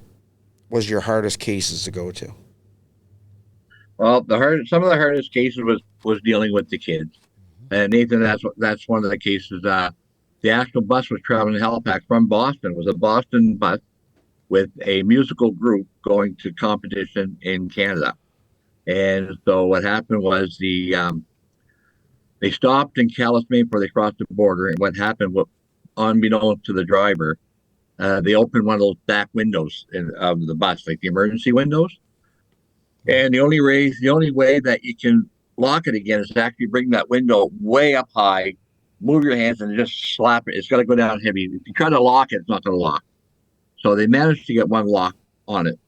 was your hardest cases to go to? Well, some of the hardest cases was dealing with the kids. And Nathan, that's one of the cases. The actual bus was traveling to Halifax from Boston. It was a Boston bus with a musical group going to competition in Canada. And so what happened was they stopped in Calais, Maine before they crossed the border. And what happened, unbeknownst to the driver, they opened one of those back windows of the bus, like the emergency windows. And the only way that you can lock it again is to actually bring that window way up high, move your hands, and just slap it. It's got to go down heavy. If you try to lock it, it's not going to lock. So they managed to get one lock on it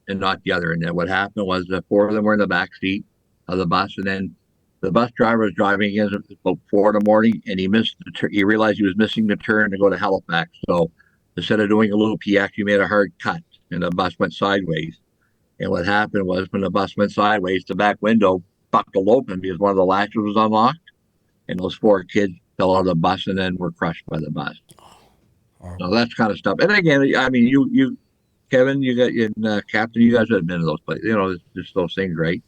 and not the other. And then what happened was the four of them were in the back seat of the bus, and then the bus driver was driving again at about 4 in the morning, and he missed he realized he was missing the turn to go to Halifax. So instead of doing a loop, he actually made a hard cut, and the bus went sideways. And what happened was when the bus went sideways, the back window buckled open because one of the latches was unlocked, and those four kids fell out of the bus and then were crushed by the bus. So that's kind of stuff. And again, I mean, you, Kevin, you got Captain, you guys have been to those places. You know, it's just those things, right?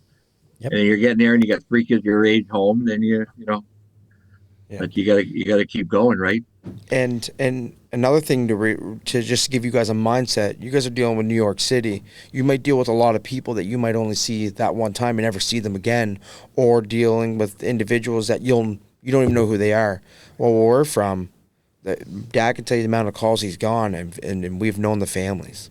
Yep. And you're getting there, and you got three kids your age home, then you know, but you gotta keep going, right? And another thing to just give you guys a mindset, you guys are dealing with New York City. You might deal with a lot of people that you might only see that one time and never see them again, or dealing with individuals that you don't even know who they are. Well, where we're from, Dad can tell you the amount of calls he's gone, and we've known the families.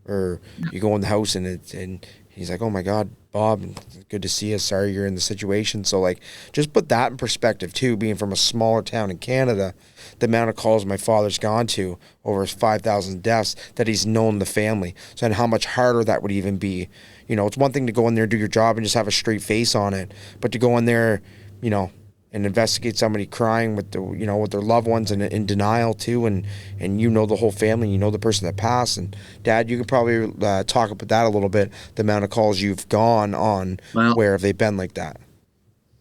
Or you go in the house and he's like, "Oh my God, Bob, good to see you. Sorry you're in the situation." So like, just put that in perspective too. Being from a smaller town in Canada, the amount of calls my father's gone to over 5,000 deaths that he's known the family. So and how much harder that would even be. You know, it's one thing to go in there, do your job, and just have a straight face on it, but to go in there, you know, and investigate somebody crying with with their loved ones and in denial too, and you know the whole family, you know the person that passed. And Dad, you could probably talk about that a little bit. The amount of calls you've gone on, where have they been like that?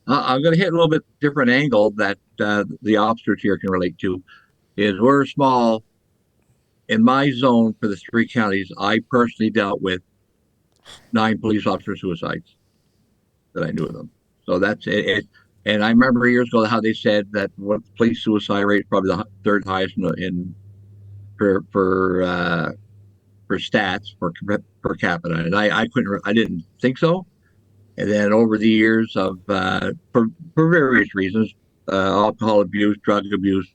I'm going to hit a little bit different angle that the officers here can relate to. Is we're small. In my zone for the three counties, I personally dealt with 9 police officer suicides that I knew of them. So that's it. And I remember years ago how they said that what police suicide rate is probably the third highest in for stats per capita, and I didn't think so. And then over the years of for various reasons, alcohol abuse, drug abuse,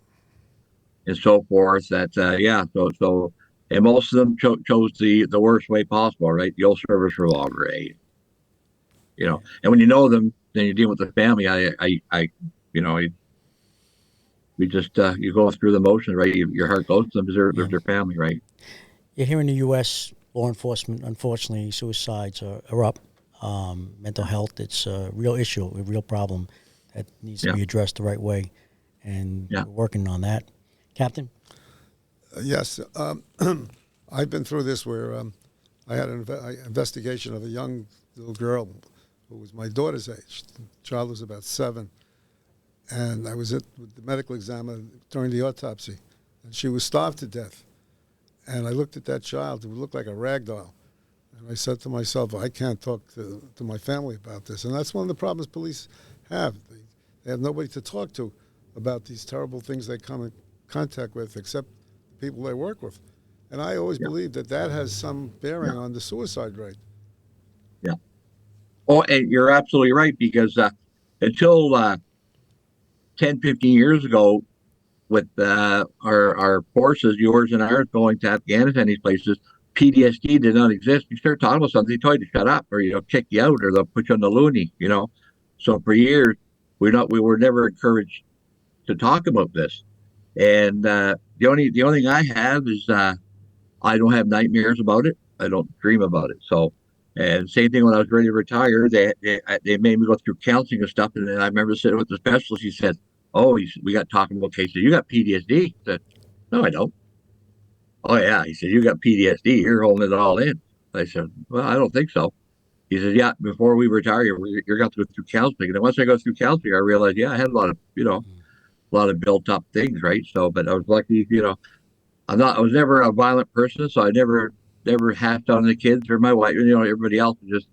and so forth, that so and most of them chose the worst way possible, right? The old service revolver, you know. And when you know them, then you deal with the family. We just you go through the motions, right? Your heart goes to them because they're their family, right? Yeah, here in the U.S., law enforcement, unfortunately, suicides are up. Mental health, it's a real issue, a real problem that needs to be addressed the right way, and we're working on that. Captain? Yes. I've been through this where I had an investigation of a young little girl who was my daughter's age. The child was about 7. And I was with the medical examiner during the autopsy, and she was starved to death. And I looked at that child, who looked like a rag doll. And I said to myself, I can't talk to my family about this. And that's one of the problems police have. They have nobody to talk to about these terrible things they come in contact with, except the people they work with. And I always believe that has some bearing on the suicide rate. Yeah. Oh, and you're absolutely right, because until 10, 15 years ago, with our forces, yours and ours, going to Afghanistan, these places, PTSD did not exist. You start talking about something, they tell you to shut up, or kick you out, or they'll put you on the loony. So for years, we were never encouraged to talk about this. And the only thing I have is I don't have nightmares about it. I don't dream about it. So, and same thing when I was ready to retire, they made me go through counseling and stuff. And then I remember sitting with the specialist. He said, "Oh, we got talking about cases. You got PTSD?" I said, "No, I don't." "Oh yeah," he said, "You got PTSD. You're holding it all in." I said, "Well, I don't think so." He said, "Yeah, before we retire, you're going to go through counseling." And then once I go through counseling, I realized, I had a lot of built up things, right? So, but I was lucky, I was never a violent person, so I never hacked on the kids or my wife, everybody else, and just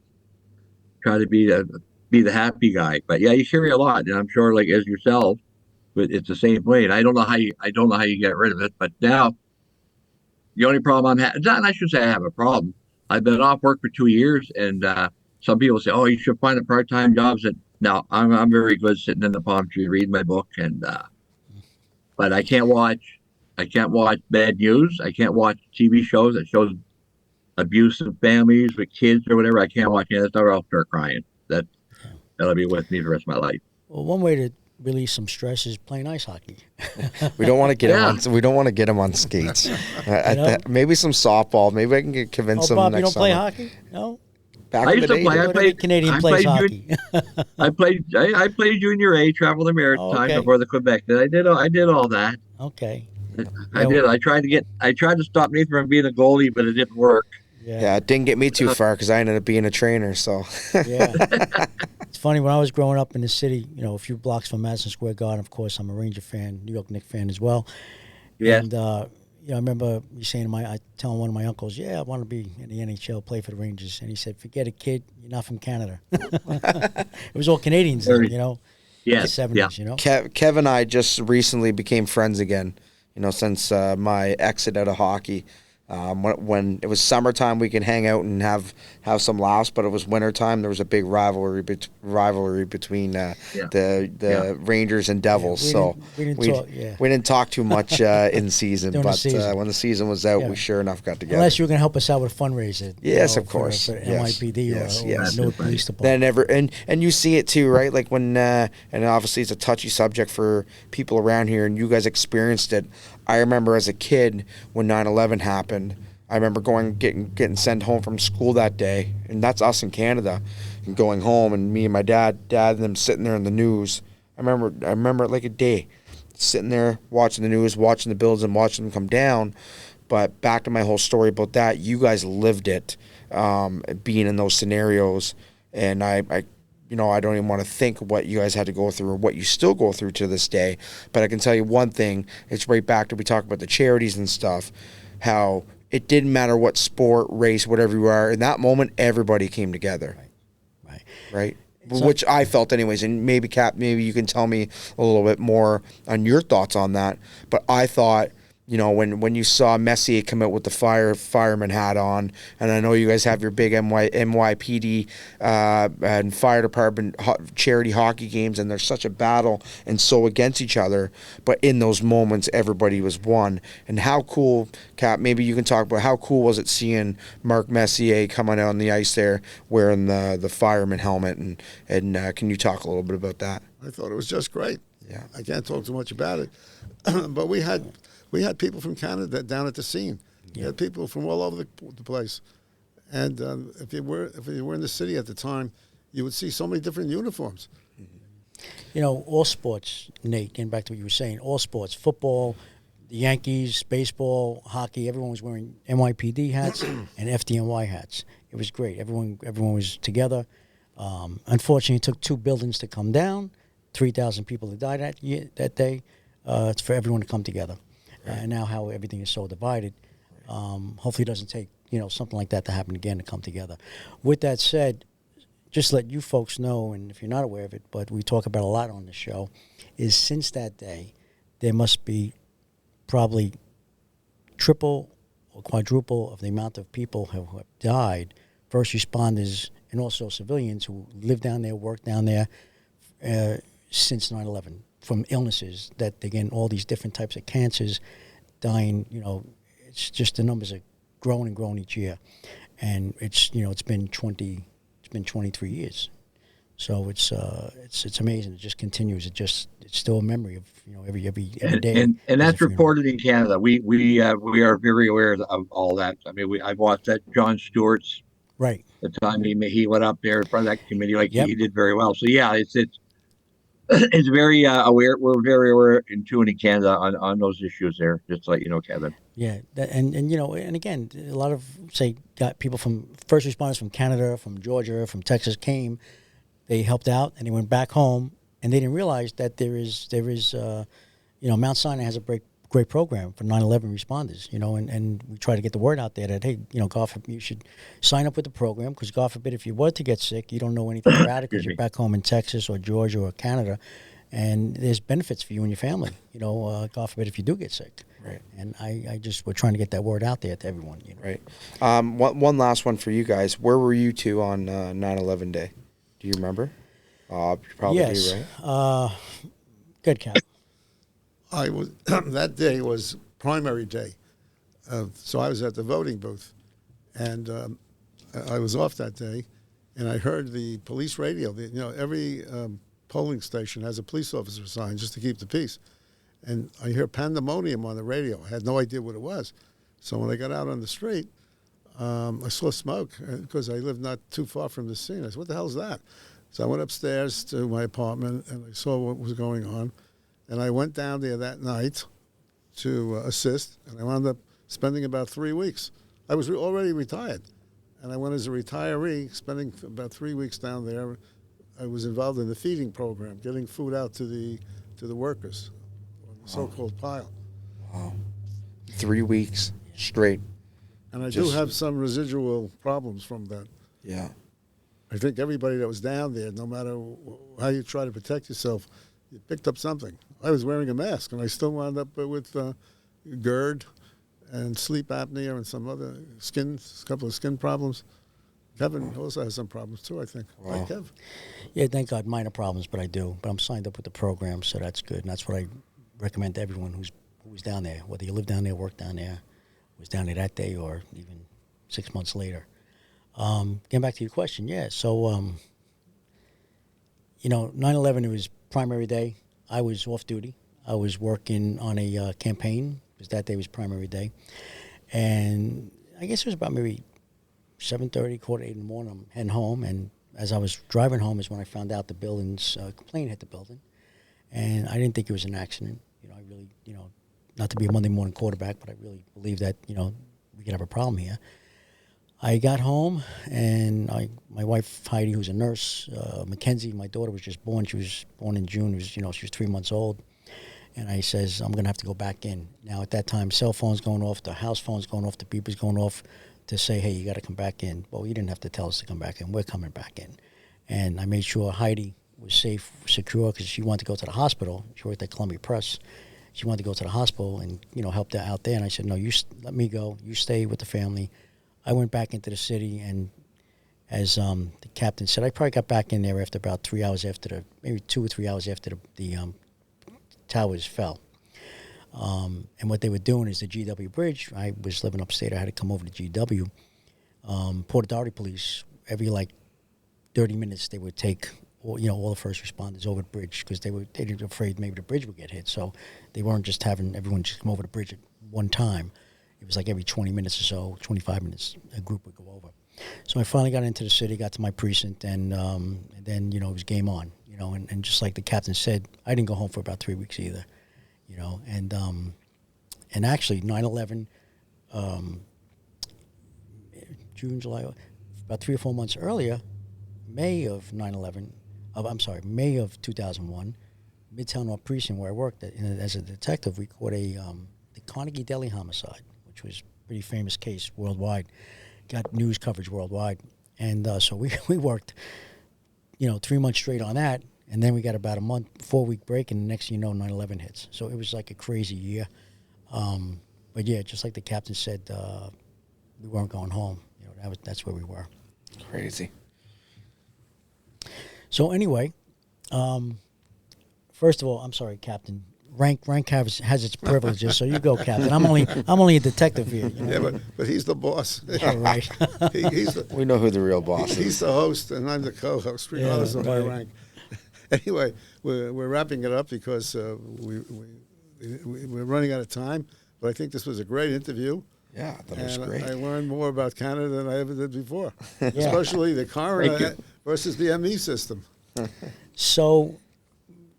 try to be the happy guy. But yeah, you carry a lot, and I'm sure, like as yourself, but it's the same way. And I don't know how you get rid of it. But now, the only problem I'm having, and I should say I have a problem. I've been off work for 2 years, and some people say, "Oh, you should find a part-time job." And now I'm very good sitting in the palm tree reading my book, and but I can't watch bad news. I can't watch TV shows that shows abusive families with kids or whatever, I can't watch any of that stuff or I'll start crying. That'll be with me the rest of my life. Well, one way to release some stress is playing ice hockey. We don't want to get him on. We don't want to get him on skates. Maybe some softball. Maybe I can convince him. Bob, next you don't play summer. hockey? No. Back I in used the to day, play. Canadian plays hockey. I played junior A, traveled the maritime okay. before the Quebec. I did all that. Okay. I did. I tried to stop Nathan from being a goalie, but it didn't work. Yeah, it didn't get me too far because I ended up being a trainer. So yeah, it's funny when I was growing up in the city. A few blocks from Madison Square Garden. Of course, I'm a Ranger fan, New York Knicks fan as well. Yeah. And I remember you saying I telling one of my uncles, "Yeah, I want to be in the NHL, play for the Rangers," and he said, "Forget it, kid. You're not from Canada." It was all Canadians then, Yes. The 70s, Kev and I just recently became friends again. Since my exit out of hockey. When it was summertime, we could hang out and have some laughs. But it was wintertime. There was a big rivalry between the Rangers and Devils. We didn't talk too much in season. But when the season was out, we sure enough got together. Unless you were going to help us out with a fundraiser. Yes, of course. For NYPD or Newark Police Department. And you see it too, right? Like when and obviously it's a touchy subject for people around here, and you guys experienced it. I remember as a kid when 9/11 happened, I remember getting sent home from school that day, and that's us in Canada, and going home, and me and my dad and them sitting there in the news. I remember it like a day, sitting there watching the news, watching the buildings and watching them come down. But back to my whole story about that, you guys lived it, being in those scenarios, and I don't even want to think what you guys had to go through or what you still go through to this day. But I can tell you one thing. It's right back to we talk about the charities and stuff, how it didn't matter what sport, race, whatever you are. In that moment, everybody came together. Right? Which I felt anyways. And maybe, Cap, maybe you can tell me a little bit more on your thoughts on that. But I thought, when you saw Messier come out with the fireman hat on, and I know you guys have your big NYPD and fire department charity hockey games, and there's such a battle and so against each other, but in those moments, everybody was one. And how cool, Cap, maybe you can talk about how cool was it seeing Mark Messier coming out on the ice there wearing the fireman helmet, and can you talk a little bit about that? I thought it was just great. Yeah. I can't talk too much about it, but we had people from Canada down at the scene. We had people from all over the place. And if you were in the city at the time, you would see so many different uniforms. All sports, Nate, getting back to what you were saying, all sports, football, the Yankees, baseball, hockey, everyone was wearing NYPD hats and FDNY hats. It was great. Everyone was together. Unfortunately, it took 2 buildings to come down, 3,000 people that died that day. It's for everyone to come together. And now how everything is so divided, hopefully it doesn't take, something like that to happen again to come together. With that said, just let you folks know, and if you're not aware of it, but we talk about a lot on the show, is since that day, there must be probably triple or quadruple of the amount of people who have died, first responders and also civilians who live down there, work down there, since 9/11. From illnesses that they're getting all these different types of cancers, dying. It's just the numbers are growing and growing each year, and it's been 23 years, so it's amazing. It just continues. It's still a memory of every day. And that's reported in Canada. We are very aware of all that. I mean, I've watched that John Stewart's right. The time he went up there in front of that committee, he did very well. So yeah, it's very aware. We're very aware in tune in Canada on those issues there. Just to let you know, Kevin. Yeah, and again, a lot of got people from first responders from Canada, from Georgia, from Texas came. They helped out and they went back home, and they didn't realize that there is Mount Sinai has a great program for 9/11 responders. And we try to get the word out there that hey, God forbid, you should sign up with the program because God forbid if you were to get sick, you don't know anything about it because you're back home in Texas or Georgia or Canada, and there's benefits for you and your family. God forbid if you do get sick. Right. And we're trying to get that word out there to everyone. Right. One last one for you guys. Where were you two on 9/11 day? Do you remember? You probably yes. do, right? Good, Cap. I was that day was primary day, so I was at the voting booth, And I was off that day, and I heard the police radio. Every polling station has a police officer assigned just to keep the peace. And I hear pandemonium on the radio. I had no idea what it was. So when I got out on the street, I saw smoke because I lived not too far from the scene. I said, what the hell is that? So I went upstairs to my apartment, and I saw what was going on. And I went down there that night to assist, and I wound up spending about 3 weeks. I was already retired, and I went as a retiree, spending about 3 weeks down there. I was involved in the feeding program, getting food out to the workers, on the so-called pile. Wow. 3 weeks straight. And I do have some residual problems from that. Yeah. I think everybody that was down there, no matter how you try to protect yourself, you picked up something. I was wearing a mask, and I still wound up with GERD and sleep apnea and some other a couple of skin problems. Kevin also has some problems too, I think. Wow. Right, Kev? Yeah, thank God, minor problems, but I do. But I'm signed up with the program, so that's good. And that's what I recommend to everyone who's down there, whether you live down there, work down there, was down there that day, or even 6 months later. Getting back to your question, yeah. So, 9/11, it was primary day. I was off duty. I was working on a campaign because that day was primary day. And I guess it was about maybe 7:30, 7:45 in the morning. I'm heading home, and as I was driving home is when I found out the building's plane hit the building. And I didn't think it was an accident. I really, not to be a Monday morning quarterback, but I really believe that, we could have a problem here. I got home, and my wife, Heidi, who's a nurse, Mackenzie, my daughter, was just born. She was born in June. She was 3 months old. And I says, I'm going to have to go back in. Now, at that time, cell phones going off, the house phones going off, the beepers going off to say, hey, you got to come back in. Well, you didn't have to tell us to come back in. We're coming back in. And I made sure Heidi was safe, secure, because she wanted to go to the hospital. She worked at Columbia Press. She wanted to go to the hospital and, help her out there. And I said, no, you let me go. You stay with the family. I went back into the city, and as the captain said, I probably got back in there after about 3 hours maybe 2 or 3 hours after the towers fell. And what they were doing is the GW Bridge. I was living upstate. I had to come over to GW. Port Authority police, every 30 minutes, they would take all the first responders over the bridge because they were afraid maybe the bridge would get hit. So they weren't just having everyone just come over the bridge at one time. It was like every 20 minutes or so, 25 minutes, a group would go over. So I finally got into the city, got to my precinct, and then, it was game on, and just like the captain said, I didn't go home for about 3 weeks either, and actually 9/11, June, July, about 3 or 4 months earlier, May of 2001, Midtown North Precinct, where I worked as a detective, we caught the Carnegie Deli homicide, which was a pretty famous case worldwide, got news coverage worldwide. And so we worked, 3 months straight on that, and then we got about a 4-week break, and the next thing you know, 9/11 hits. So it was like a crazy year. But yeah, just like the captain said, we weren't going home. That's where we were. Crazy. So anyway, first of all, I'm sorry, Captain. Rank has its privileges, so you go, Captain. I'm only a detective here. Yeah, but he's the boss. All right. We know who the real boss is. He's the host, and I'm the co-host, regardless of my rank. Anyway, we're wrapping it up because we're running out of time. But I think this was a great interview. Yeah, that was great. I learned more about Canada than I ever did before, especially the coroner versus the ME system. So,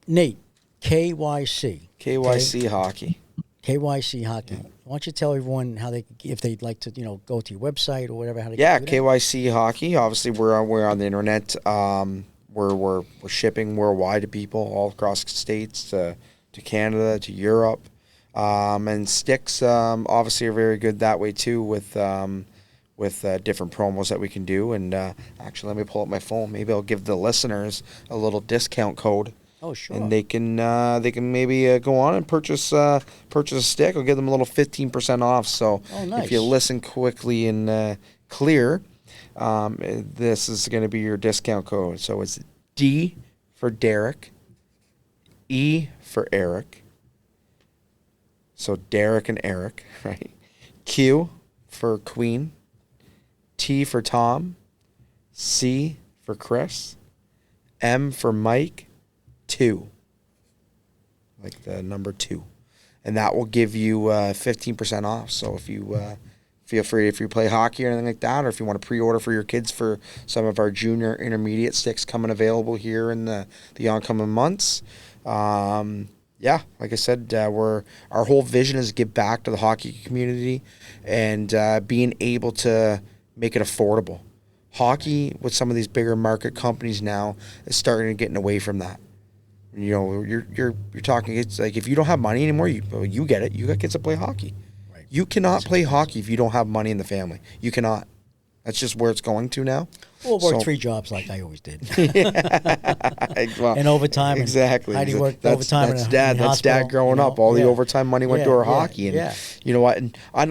Nate, KYC. KYC hockey. KYC hockey. Why don't you tell everyone how if they'd like to, go to your website or whatever, how to get do that? KYC hockey. Obviously, we're on the internet. We're shipping worldwide to people all across the states, to Canada, to Europe. And sticks obviously are very good that way too with different promos that we can do. And actually, let me pull up my phone. Maybe I'll give the listeners a little discount code. Oh, sure. And they can maybe go on and purchase a stick. I'll give them a little 15% off. So nice. If you listen quickly and clear, this is going to be your discount code. So it's D for Derek, E for Eric. So Derek and Eric, right? Q for Queen, T for Tom, C for Chris, M for Mike, 2. Like the number 2. And that will give you 15% off. So if you feel free, if you play hockey or anything like that, or if you want to pre-order for your kids for some of our junior intermediate sticks coming available here in the oncoming months. Yeah, like I said, our whole vision is to give back to the hockey community and being able to make it affordable. Hockey with some of these bigger market companies now is starting to get away from that. You know, you're talking. It's like if you don't have money anymore, you get it. You got kids that play hockey. Right. You cannot play hockey if you don't have money in the family. You cannot. That's just where it's going to now. Well, work 3 jobs like I always did. Well, and overtime. Exactly. How do you work that's overtime? That's dad. That's dad growing up. All the overtime money went to our hockey, and you know what? And I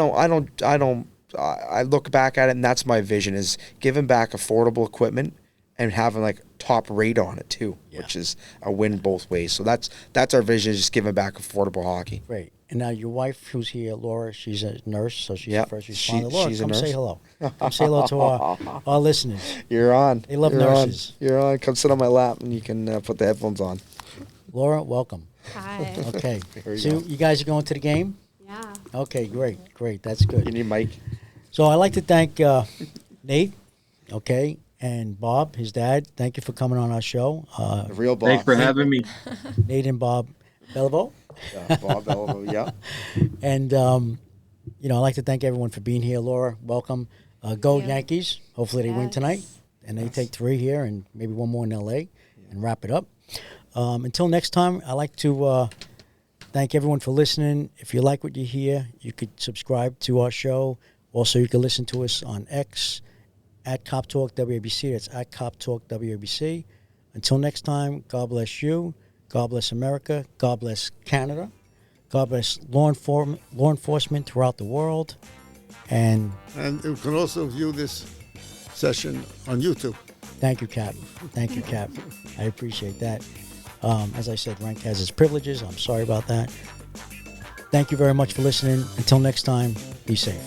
look back at it, and that's my vision: is giving back affordable equipment and having like top rate on it too, which is a win both ways. So that's our vision: is just giving back affordable hockey. Great. And now your wife, who's here, Laura, she's a nurse, so she's the first responder. Laura, she's come a nurse. say hello. Come say hello to our listeners. You're on. They love nurses. You're on. Come sit on my lap, and you can put the headphones on. Laura, welcome. Hi. Okay. So you guys are going to the game? Yeah. Okay, great. That's good. You need Mike. So I'd like to thank Nate, and Bob, his dad. Thank you for coming on our show. The real Bob. Thanks for having me. Nate and Bob Belliveau. Bob Belliveau, yeah. And, I'd like to thank everyone for being here. Laura, welcome. Go Yankees. Hopefully they win tonight. And they take 3 here and maybe 1 more in L.A. and wrap it up. Until next time, I'd like to thank everyone for listening. If you like what you hear, you could subscribe to our show. Also, you can listen to us on X at Cop Talk WABC. That's at Cop Talk WABC. Until next time, God bless you. God bless America. God bless Canada. God bless law enforcement throughout the world. And you can also view this session on YouTube. Thank you, Cap. I appreciate that. As I said, Rank has its privileges. I'm sorry about that. Thank you very much for listening. Until next time, be safe.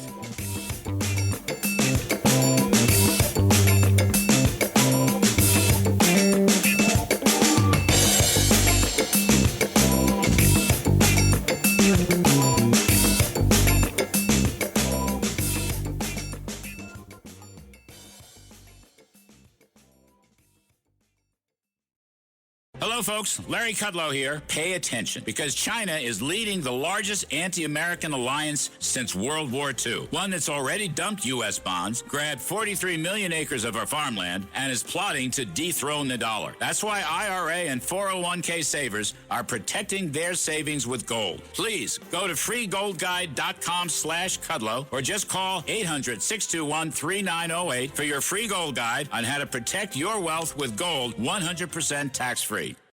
Hello, folks. Larry Kudlow here. Pay attention, because China is leading the largest anti-American alliance since World War II. One that's already dumped U.S. bonds, grabbed 43 million acres of our farmland, and is plotting to dethrone the dollar. That's why IRA and 401k savers are protecting their savings with gold. Please go to freegoldguide.com/Kudlow or just call 800-621-3908 for your free gold guide on how to protect your wealth with gold 100% tax-free.